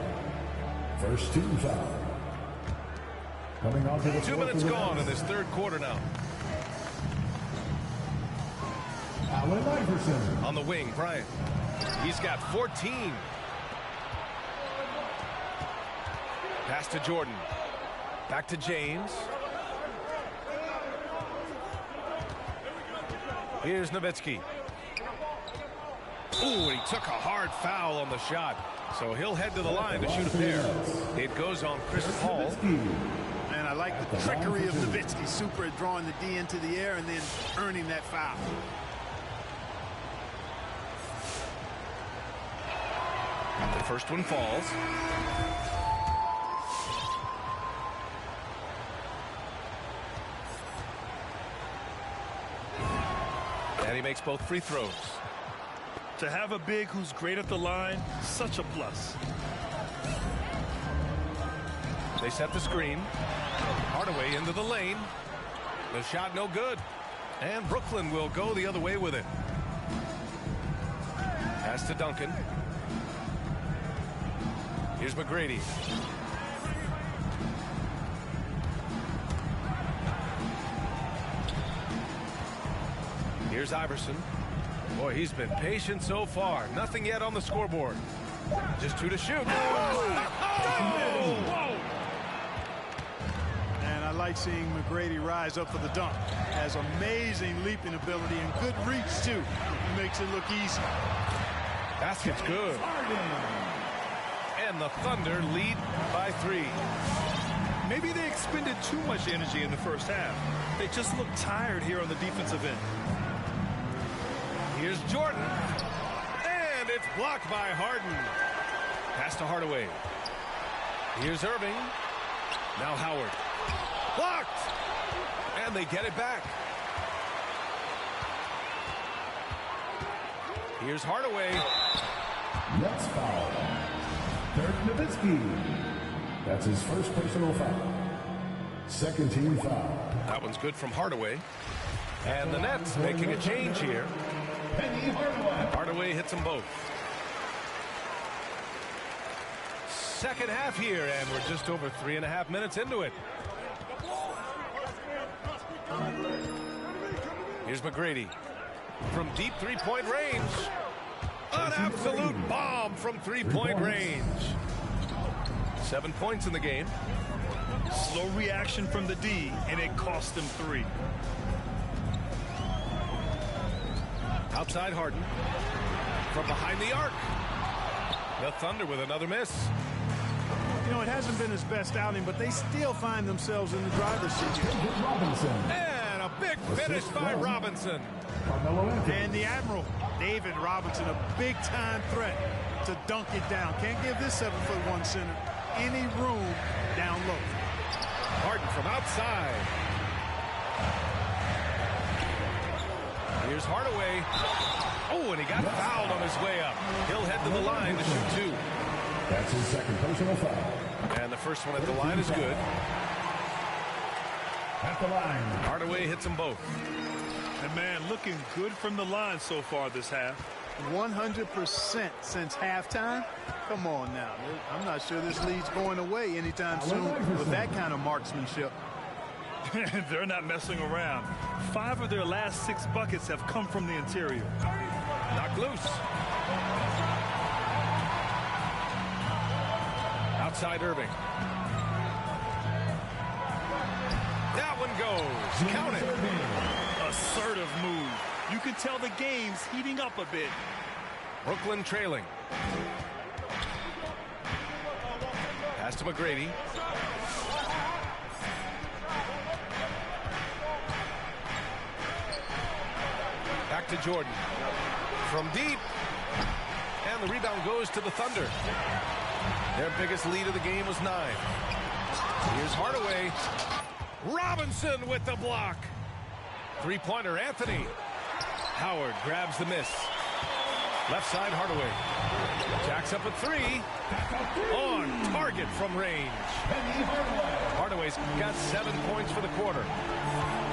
First team foul. Coming on to the
2 minutes gone in this third quarter now.
Allen Iverson.
On the wing, Bryant. He's got 14. Pass to Jordan. Back to James. Here's Nowitzki. Ooh, he took a hard foul on the shot. So he'll head to the line to shoot a pair. It goes on Chris Paul.
And I like the trickery of Nowitzki. Super at drawing the D into the air and then earning that foul.
The first one falls. And he makes both free throws.
To have a big who's great at the line, such a plus.
They set the screen. Hardaway into the lane. The shot no good. And Brooklyn will go the other way with it. Pass to Duncan. Here's McGrady. Here's Iverson. Boy, he's been patient so far. Nothing yet on the scoreboard. Just 2 to shoot.
Whoa! And I like seeing McGrady rise up for the dunk. Has amazing leaping ability and good reach, too. He makes it look easy.
Basket's good. And the Thunder lead by 3.
Maybe they expended too much energy in the first half. They just look tired here on the defensive end.
Here's Jordan. And it's blocked by Harden. Pass to Hardaway. Here's Irving. Now Howard. Blocked. And they get it back. Here's Hardaway.
Nets foul. Dirk Nowitzki. That's his first personal foul. Second team foul.
That one's good from Hardaway. And the Nets making a change here. Hardaway hits them both. Second half here, and we're just over 3.5 minutes into it. Here's McGrady. From deep three-point range. An absolute bomb from three-point range. 7 points in the game.
Slow reaction from the D, and it cost them 3.
Outside Harden. From behind the arc. The Thunder with another miss.
You know, it hasn't been his best outing, but they still find themselves in the driver's seat.
And a big finish by Robinson.
And the Admiral, David Robinson, a big-time threat to dunk it down. Can't give this 7'1" center any room down low.
Harden from outside. Here's Hardaway. Oh, and he got fouled on his way up. He'll head to the line to shoot 2.
That's his second personal foul.
And the first one at the line is good.
At the line.
Hardaway hits them both.
And man, looking good from the line so far this half.
100% since halftime. Come on now. I'm not sure this lead's going away anytime soon with that kind of marksmanship.
They're not messing around. 5 of their last 6 buckets have come from the interior.
Knocked loose. Outside Irving. That one goes. Count it.
Assertive move. You can tell the game's heating up a bit.
Brooklyn trailing. Pass to McGrady. Back to Jordan. From deep. And the rebound goes to the Thunder. Their biggest lead of the game was 9. Here's Hardaway. Robinson with the block. Three-pointer, Anthony. Howard grabs the miss. Left side, Hardaway. Jacks up at 3. On target from range. Hardaway's got 7 points for the quarter.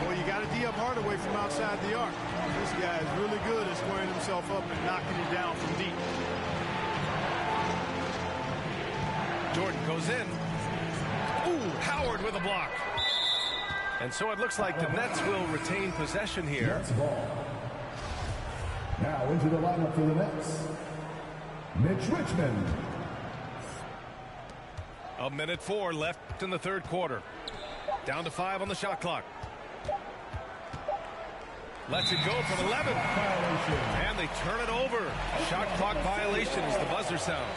Well, you got to D up Hardaway from outside the arc. This guy is really good at squaring himself up and knocking it down from deep.
Jordan goes in. Ooh, Howard with a block. And so it looks like the Nets will retain possession here.
Nets ball. Now into the lineup for the Nets. Mitch Richmond.
1:04 left in the third quarter. Down to 5 on the shot clock. Lets it go from 11. And they turn it over. Shot clock violation as the buzzer sounds.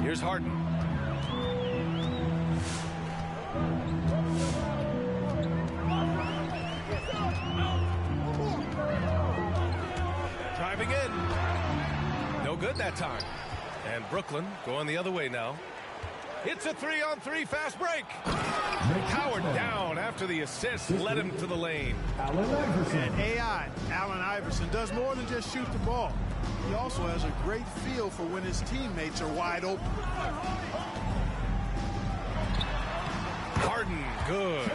Here's Harden. Driving in. No good that time. And Brooklyn going the other way now. It's a 3-on-3 fast break. Howard down after the assist led him to the lane.
And AI, Allen Iverson, does more than just shoot the ball. He also has a great feel for when his teammates are wide open.
Harden, good.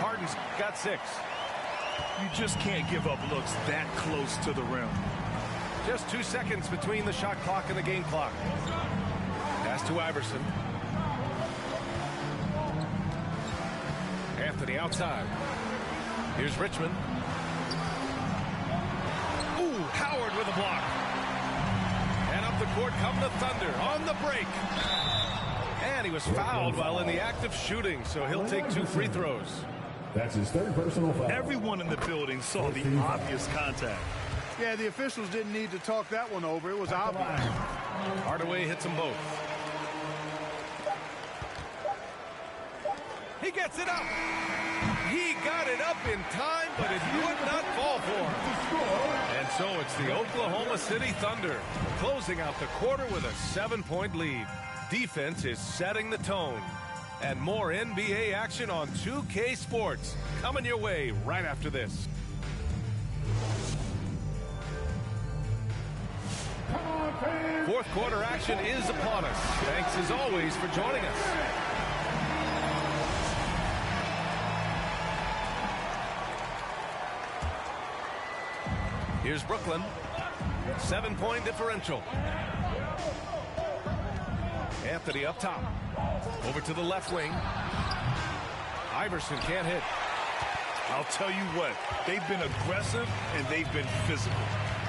Harden's got 6.
You just can't give up looks that close to the rim.
Just 2 seconds between the shot clock and the game clock. Pass to Iverson. Anthony outside. Here's Richmond. Ooh, Howard with a block. And up the court come the Thunder on the break. And he was fouled while in the act of shooting, so he'll take 2 free throws.
That's his 3rd personal foul.
Everyone in the building saw the obvious contact.
Yeah, the officials didn't need to talk that one over. It was obvious.
Hardaway hits them both. He gets it up. He got it up in time, but it would not fall for him. And so it's the Oklahoma City Thunder closing out the quarter with a 7-point lead. Defense is setting the tone. And more NBA action on 2K Sports coming your way right after this. Fourth quarter action is upon us. Thanks as always for joining us. Here's Brooklyn. 7-point differential. Anthony up top. Over to the left wing. Iverson can't hit.
I'll tell you what, they've been aggressive and they've been physical.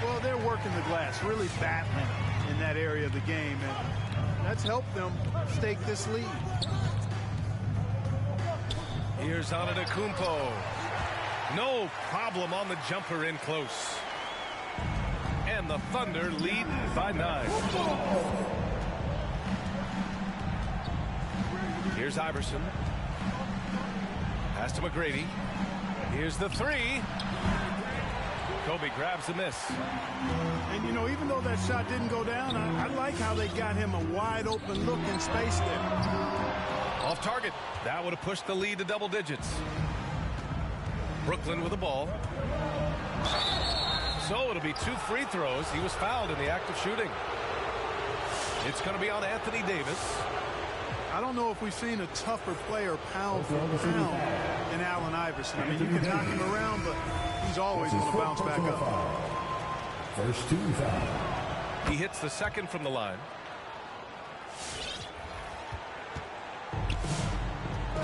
Well, they're working the glass, really battling in that area of the game, and that's helped them stake this lead.
Here's Antetokounmpo. No problem on the jumper in close. And the Thunder lead by 9. Here's Iverson. Pass to McGrady. Here's the 3. Kobe grabs the miss.
And, you know, even though that shot didn't go down, I like how they got him a wide-open look in space there.
Off target. That would have pushed the lead to double digits. Brooklyn with the ball. So it'll be 2 free throws. He was fouled in the act of shooting. It's going to be on Anthony Davis.
I don't know if we've seen a tougher player pound for pound than Allen Iverson. I mean, you can knock him around, but he's always going to bounce back up.
First 2 foul.
He hits the second from the line.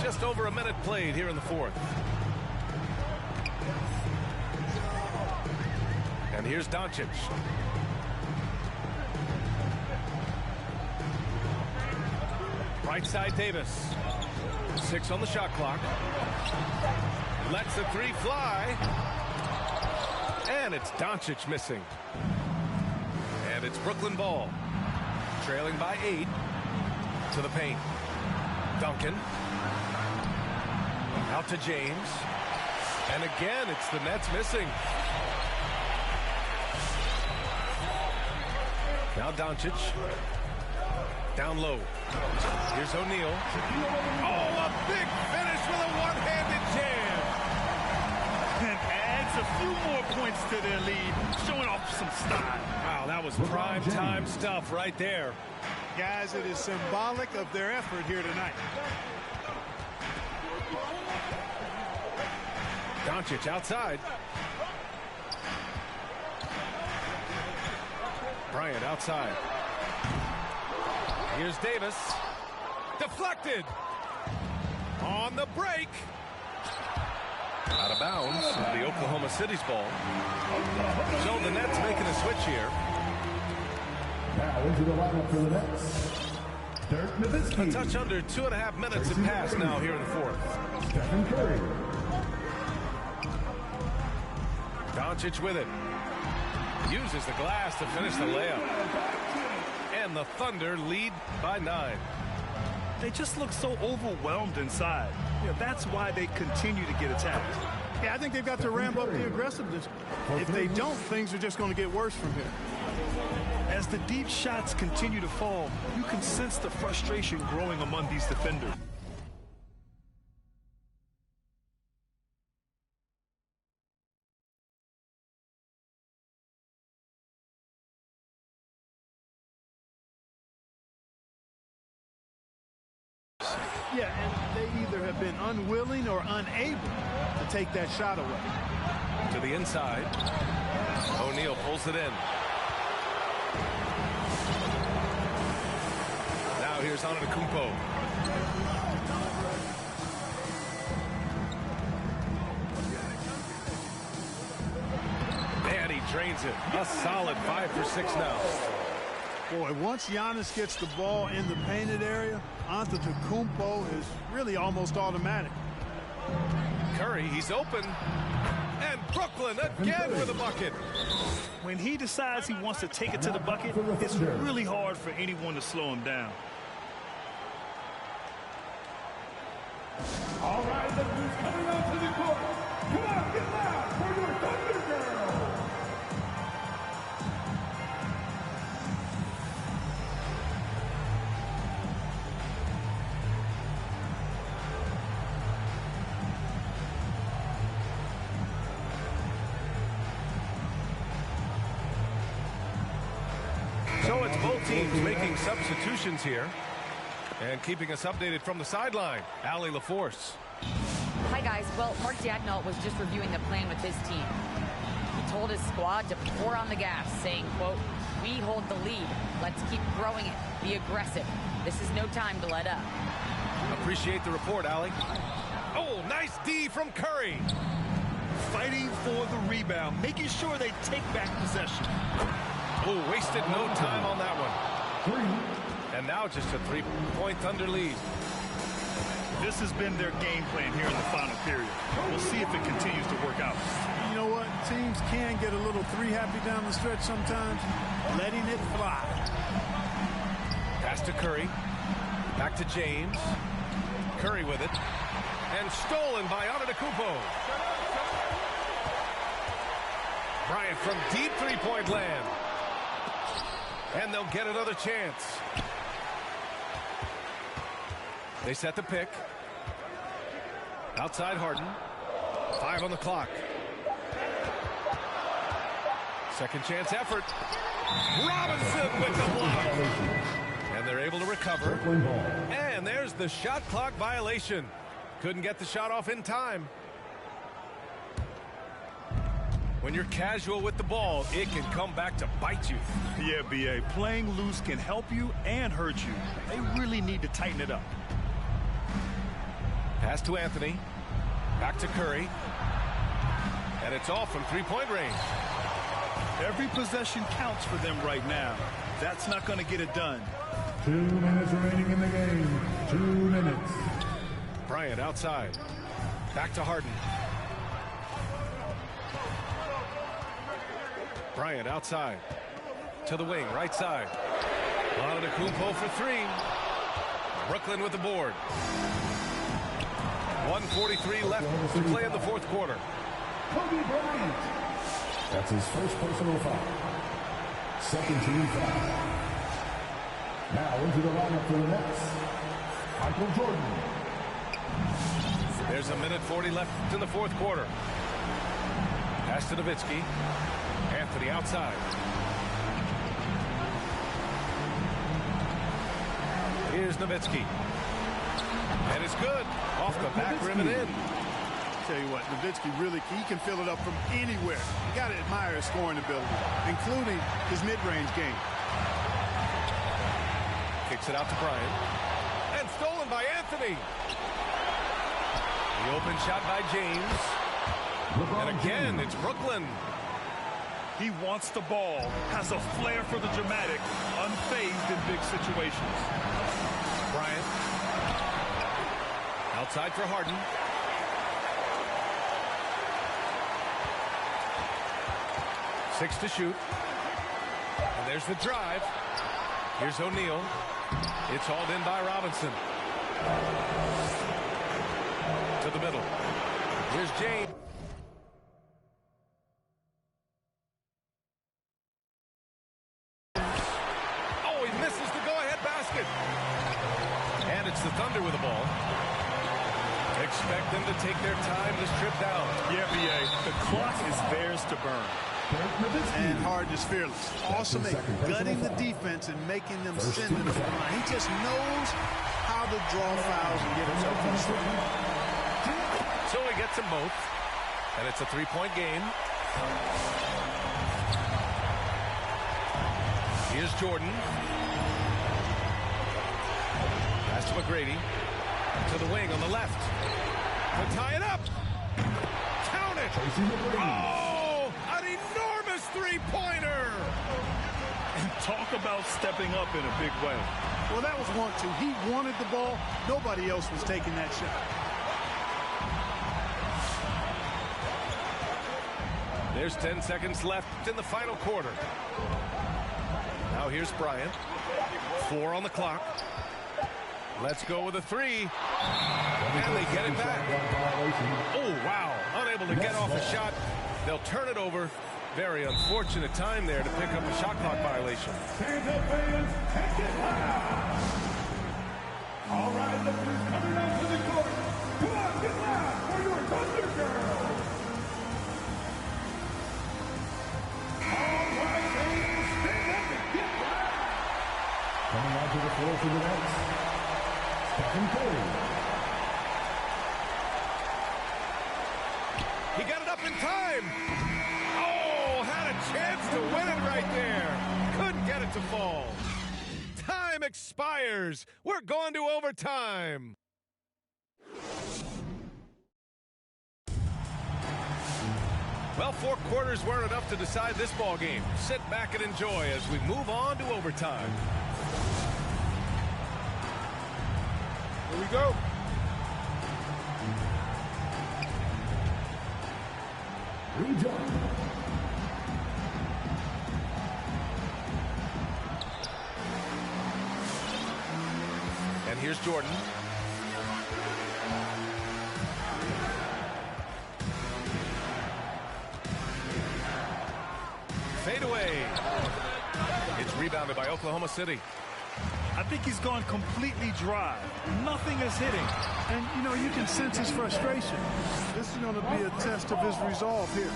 Just over a minute played here in the fourth. And here's Doncic. Right side Davis. 6 on the shot clock. Lets the 3 fly. And it's Doncic missing. And it's Brooklyn ball. Trailing by 8. To the paint. Duncan. Out to James. And again, it's the Nets missing. Now Doncic. Down low. Here's O'Neal. Oh, a big finish with a one-handed jam.
And adds a few more points to their lead, showing off some style.
Wow, that was prime time stuff right there.
Guys, it is symbolic of their effort here tonight.
Doncic outside. Bryant outside. Here's Davis. Deflected. On the break. Out of bounds. The Oklahoma City's ball. So the Nets making a switch here.
Now into the lineup for the Nets. Dirk Nowitzki.
A touch under 2.5 minutes have passed now here in the fourth.
Stephen Curry.
Doncic with it. Uses the glass to finish the layup. And the Thunder lead by 9.
They just look so overwhelmed inside. Yeah, that's why they continue to get attacked.
Yeah, I think they've got to ramp up the aggressiveness. If they don't, things are just going to get worse from here.
As the deep shots continue to fall, you can sense the frustration growing among these defenders.
Yeah, and they either have been unwilling or unable to take that shot away.
To the inside. O'Neal pulls it in. Now here's Antetokounmpo. And he drains it. A solid 5 for 6 now.
Boy, once Giannis gets the ball in the painted area, Antetokounmpo is really almost automatic.
Curry, he's open. And Brooklyn again with a bucket.
When he decides he wants to take it to the bucket, it's really hard for anyone to slow him down.
All right, look who's coming onto the court. Come on, get loud for your Thunder Girl.
So it's both teams making substitutions here. And keeping us updated from the sideline, Allie LaForce.
Hi, guys. Well, Mark Daigneault was just reviewing the plan with his team. He told his squad to pour on the gas, saying, quote, "We hold the lead. Let's keep growing it. Be aggressive. This is no time to let up."
Appreciate the report, Allie. Oh, nice D from Curry.
Fighting for the rebound, making sure they take back possession.
Oh, wasted no time on that one. And now just a 3-point Thunder lead.
This has been their game plan here in the final period. We'll see if it continues to work out.
You know what? Teams can get a little three-happy down the stretch sometimes. Letting it fly.
Pass to Curry. Back to James. Curry with it. And stolen by Antetokounmpo. Bryant from deep three-point land. And they'll get another chance. They set the pick. Outside Harden. 5 on the clock. Second chance effort. Robinson with the block. And they're able to recover. And there's the shot clock violation. Couldn't get the shot off in time. When you're casual with the ball, it can come back to bite you.
Yeah, B.A. Playing loose can help you and hurt you. They really need to tighten it up.
Pass to Anthony. Back to Curry. And it's off from three-point range.
Every possession counts for them right now. That's not going to get it done.
2 minutes remaining in the game. 2 minutes.
Bryant outside. Back to Harden. Bryant outside. To the wing, right side. Antetokounmpo for 3. Brooklyn with the board. 1:43 left to play in the fourth quarter.
Kobe Bryant. That's his first personal foul. Second team foul. Now into the lineup for the Nets, Michael Jordan.
There's 1:40 left in the fourth quarter. Pass to Nowitzki. Anthony outside. Here's Nowitzki. And it's good. Off the back rim and in.
Tell you what, Nowitzki really, he can fill it up from anywhere. You got to admire his scoring ability, including his mid-range game.
Kicks it out to Bryant. And stolen by Anthony. The open shot by James. And again, it's Brooklyn.
He wants the ball, has a flair for the dramatic, unfazed in big situations.
Bryant. Outside for Harden. Six to shoot. And there's the drive. Here's O'Neal. It's hauled in by Robinson. To the middle. Here's James. expect them to take their time this trip down.
Yeah, B.A. The clock is theirs to burn.
And Harden is fearless. Awesome at gutting the defense and making them send it to the line. He just knows how to draw fouls and get himself in trouble.
So he gets them both, and it's a three-point game. Here's Jordan. Pass to McGrady. To the wing on the left. To tie it up. Count it. Oh, an enormous three-pointer.
And talk about stepping up in a big way.
Well, that was 1-2. He wanted the ball. Nobody else was taking that shot.
There's 10 seconds left in the final quarter. Now here's Bryant. 4 on the clock. Let's go with a three. And they get it back. Oh, wow. Unable to get off a shot. They'll turn it over. Very unfortunate time there to pick up a shot clock violation.
All right, listeners, coming out to the court. Come on, get loud for your Thunder Girls. All right, fans, stand up and get loud. Coming out to the floor for the Nets, Stephen Curry.
He got it up in time. Oh, had a chance to win it right there. Couldn't get it to fall. Time expires. We're going to overtime. Well, 4 quarters weren't enough to decide this ball game. Sit back and enjoy as we move on to overtime.
Here we go.
And here's Jordan. Fade away. It's rebounded by Oklahoma City.
I think he's gone completely dry. Nothing is hitting.
And, you know, you can sense his frustration. This is going to be a test of his resolve here.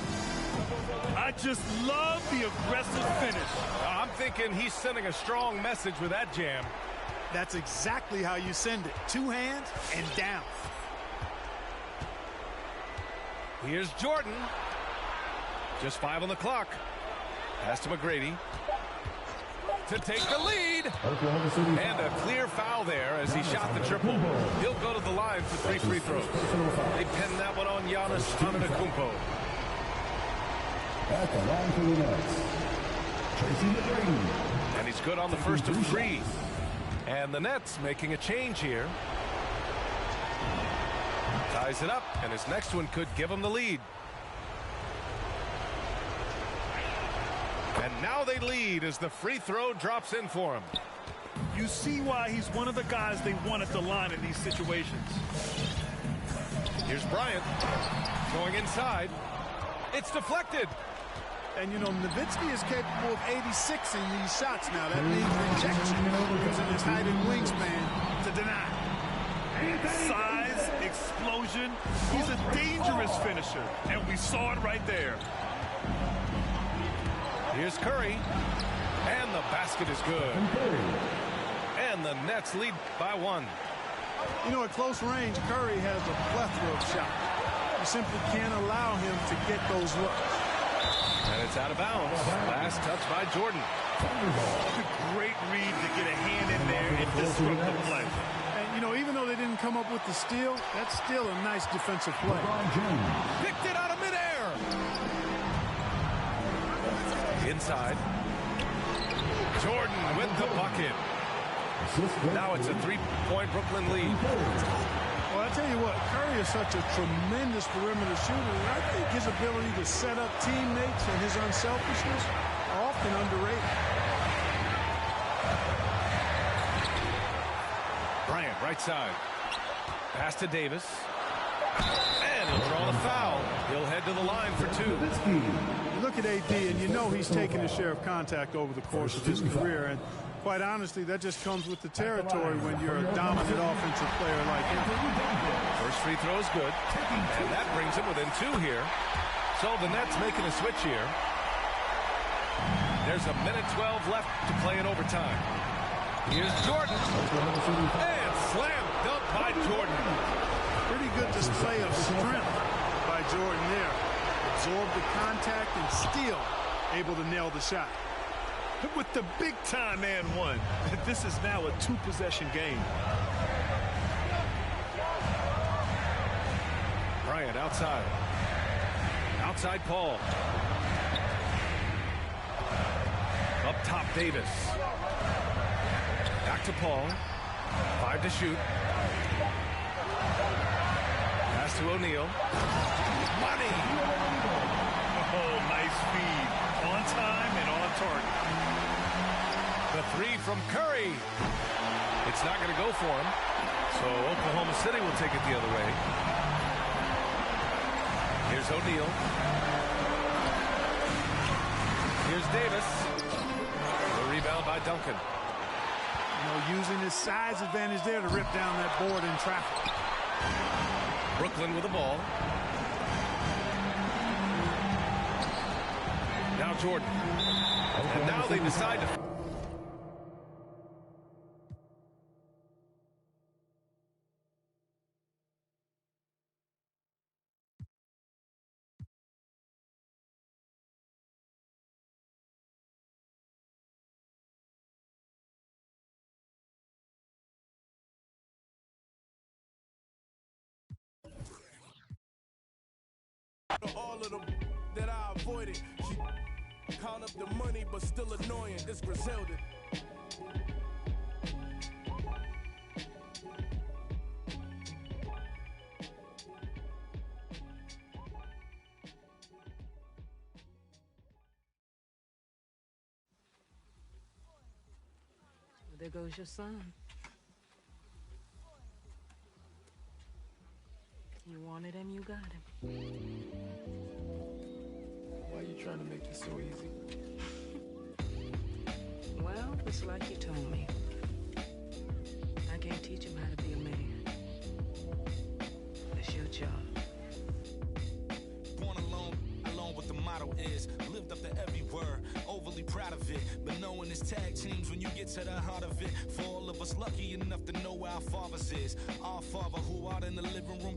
I just love the aggressive finish.
I'm thinking he's sending a strong message with that jam.
That's exactly how you send it. 2 hands and down.
Here's Jordan. Just 5 on the clock. Pass to McGrady. To take the lead. And a clear foul there as he shot the triple. He'll go to the line for 3 free throws. They pinned that one on Giannis Antetokounmpo.
At the line for the Nets, Tracy McGrady.
And he's good on the first of 3. And the Nets making a change here. Ties it up, and his next one could give him the lead. And now they lead as the free throw drops in for him.
You see why he's one of the guys they want at the line in these situations.
Here's Bryant going inside. It's deflected.
And, you know, Nowitzki is capable of 86ing these shots now. That means rejection using his height and wingspan to deny.
Size, explosion. He's a dangerous finisher, and we saw it right there.
Here's Curry, and the basket is good. And the Nets lead by 1.
You know, at close range, Curry has a plethora of shots. You simply can't allow him to get those looks.
And it's out of bounds. Last touch by Jordan.
A great read to get a hand in there and disrupt the play.
And, you know, even though they didn't come up with the steal, that's still a nice defensive play.
Picked it out of midair. Inside. Jordan with the bucket. Now it's a 3-point Brooklyn lead.
Well, I tell you what, Curry is such a tremendous perimeter shooter. And I think his ability to set up teammates and his unselfishness are often underrated.
Bryant, right side. Pass to Davis. And he'll draw the foul. He'll head to the line for 2.
You look at AD, and you know he's taken his share of contact over the course of his career. And quite honestly, that just comes with the territory when you're a dominant offensive player like him.
First free throw is good. And that brings him within 2 here. So the Nets making a switch here. There's a minute 12 left to play in overtime. Here's Jordan. And slam dunk by Jordan.
Pretty good display of strength by Jordan there. Absorbed the contact and still able to nail the shot.
With the big-time and one, this is now a 2-possession game.
Bryant outside. Outside Paul. Up top Davis. Back to Paul. 5 to shoot. Pass to O'Neal. Money!
Oh, nice feed. On time and on target.
The 3 from Curry. It's not going to go for him. So Oklahoma City will take it the other way. Here's O'Neal. Here's Davis. The rebound by Duncan.
You know, using his size advantage there to rip down that board in traffic.
Brooklyn with the ball. Now Jordan. And now they decide to...
All of them that I avoided. She count up the money, but still annoying. It's Griselda.
There goes your son. You wanted him, you got him.
Why are you trying to make it so easy?
Well, it's like you told me. I can't teach him how to be a man. It's your job.
Born alone what the motto is. Lived up to every word, overly proud of it. But knowing it's tag teams when you get to the heart of it. For all of us lucky enough to know where our fathers is. Our father who out in the living room.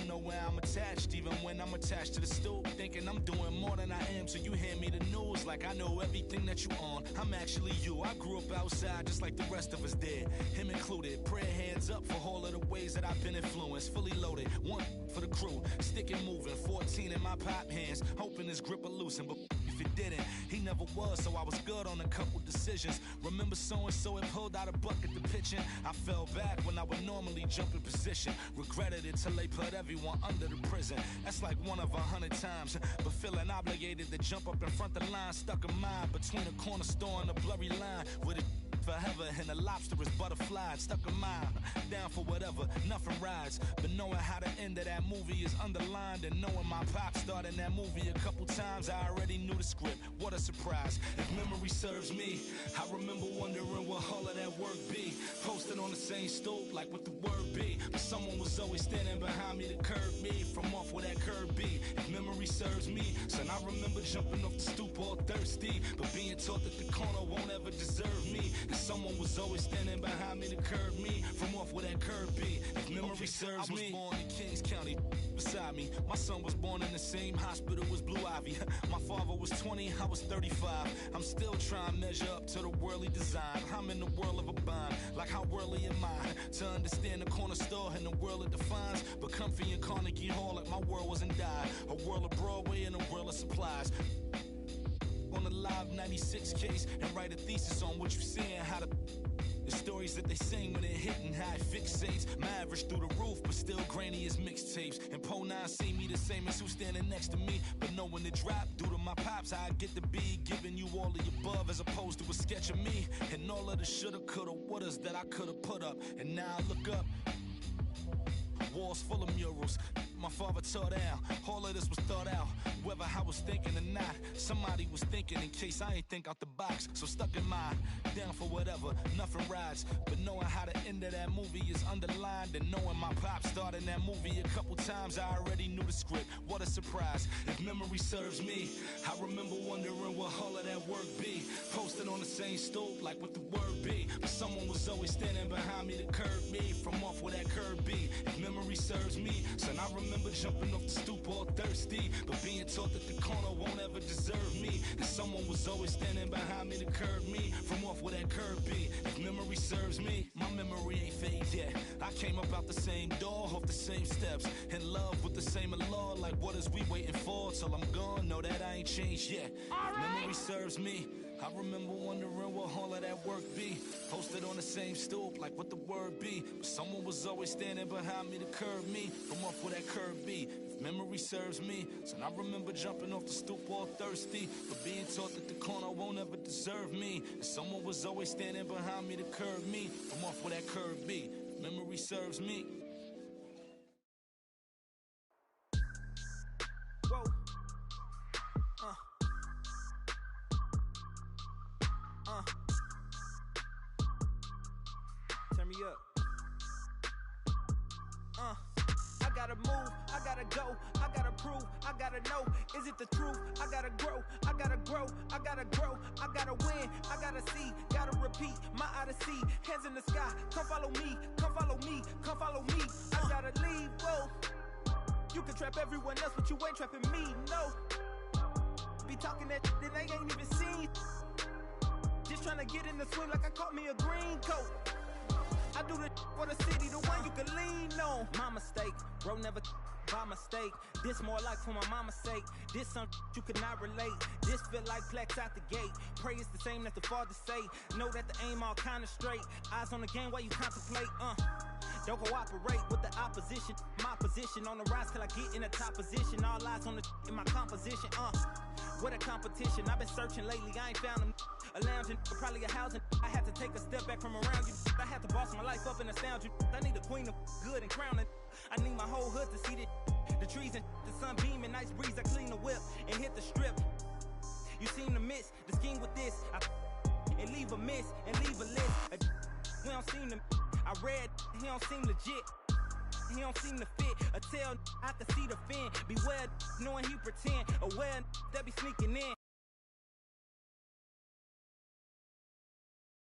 Know where I'm attached, even when I'm attached to the stoop. Thinking I'm doing more than I am, so you hand me the news like I know everything that you on. I'm actually you. I grew up outside just like the rest of us did, him included. Prayer hands up for all of the ways that I've been influenced. Fully loaded, one for the crew, stick and moving. 14 in my pop hands, hoping his grip will loosen, but if it didn't, he never was, so I was good on a couple decisions. Remember so-and-so had pulled out a bucket to pitching. I fell back when I would normally jump in position. Regretted it till they put everyone under the prison. That's like 1 of 100 times. But feeling obligated to jump up in front of the line, stuck in mind between a corner store and a blurry line. With it forever and the lobster is butterfly. Stuck in mind, down for whatever, nothing rides. But knowing how the end of that movie is underlined, and knowing my pop starred in that movie a couple times, I already knew the script. What a surprise. If memory serves me, I remember wondering what all of that work be. Posted on the same stoop like what the word be. But someone was always standing behind me to curb me from off where that curb be. If memory serves me, son, I remember jumping off the stoop all thirsty, but being taught that the corner won't ever deserve me. And someone was always standing behind me to curb me from off where that curb be. If memory serves me, I was born in Kings County beside me. My son was born in the same hospital as Blue Ivy. My father was 20, I was 35. I'm still trying to measure up to the worldly design. I'm in the world of a bind, like how worldly am I? To understand the corner store and the world it defines. But comfy in Carnegie Hall like my world wasn't died. A world of Broadway and a world of supplies. On the Live 96 case and write a thesis on what you seeing, how the stories that they sing when it hit and how it fixates. My average through the roof, but still grainy as mixtapes. And Po 9 see me the same as who's standing next to me. But knowing the drop due to my pops, how I get to be giving you all of the above as opposed to a sketch of me. And all of the shoulda, coulda, wouldas that I coulda put up. And now I look up. Wall walls full of murals. My father taught out, all of this was thought out. Whether I was thinking or not, somebody was thinking in case I ain't think out the box. So stuck in mind, down for whatever, nothing rides. But knowing how the end of that movie is underlined, and knowing my pop starred in that movie a couple times, I already knew the script. What a surprise. If memory serves me, I remember wondering what all of that work be. Posted on the same stoop, like what the word be. But someone was always standing behind me to curb me from off where that curb be. If memory serves me, son, I remember jumping off the stoop all thirsty, but being taught that the corner won't ever deserve me. And someone was always standing behind me to curb me from off where that curb be. If memory serves me, my memory ain't fade yet. I came up out the same door, off the same steps, in love with the same law. Like what is we waiting for till I'm gone? Know that I ain't changed yet. If memory serves me, I remember wondering what all of that work be. Posted on the same stoop, like what the word be. But someone was always standing behind me to curb me from off where that curb be. If memory serves me, so I remember jumping off the stoop all thirsty, but being taught that the corner won't ever deserve me. And someone was always standing behind me to curb me from off where that curb be. If memory serves me.
Whoa. Turn me up. I gotta move, I gotta go, I gotta prove, I gotta know, is it the truth? I gotta grow, I gotta grow, I gotta grow, I gotta win, I gotta see, gotta repeat, my odyssey, hands in the sky, come follow me, come follow me, come follow me, I gotta leave, whoa. You can trap everyone else, but you ain't trapping me, no. Be talking that shit that they ain't even seen. Just trying to get in the swing like I caught me a green coat. I do the for the city, the one you can lean on. My mistake, bro, never by mistake. This more like for my mama's sake. This some you could not relate. This feel like plex out the gate. Pray it's the same as the father say. Know that the aim all kinda straight. Eyes on the game while you contemplate, Don't cooperate with the opposition. My position on the rise till I get in the top position. All eyes on the in my composition, What a competition. I've been searching lately, I ain't found them. A lounging, probably a housing. I had to take a step back from around you. I had to boss my life up and astound you. I need a queen of good and crowning. I need my whole hood to see this. The trees and the sun beaming, nice breeze. I clean the whip and hit the strip. You seem to miss the scheme with this. And leave a miss and leave a list. We don't seem to. I read, he don't seem legit. He don't seem to fit. A tell I can see the fin. Beware knowing he pretend. Aware that be sneaking in.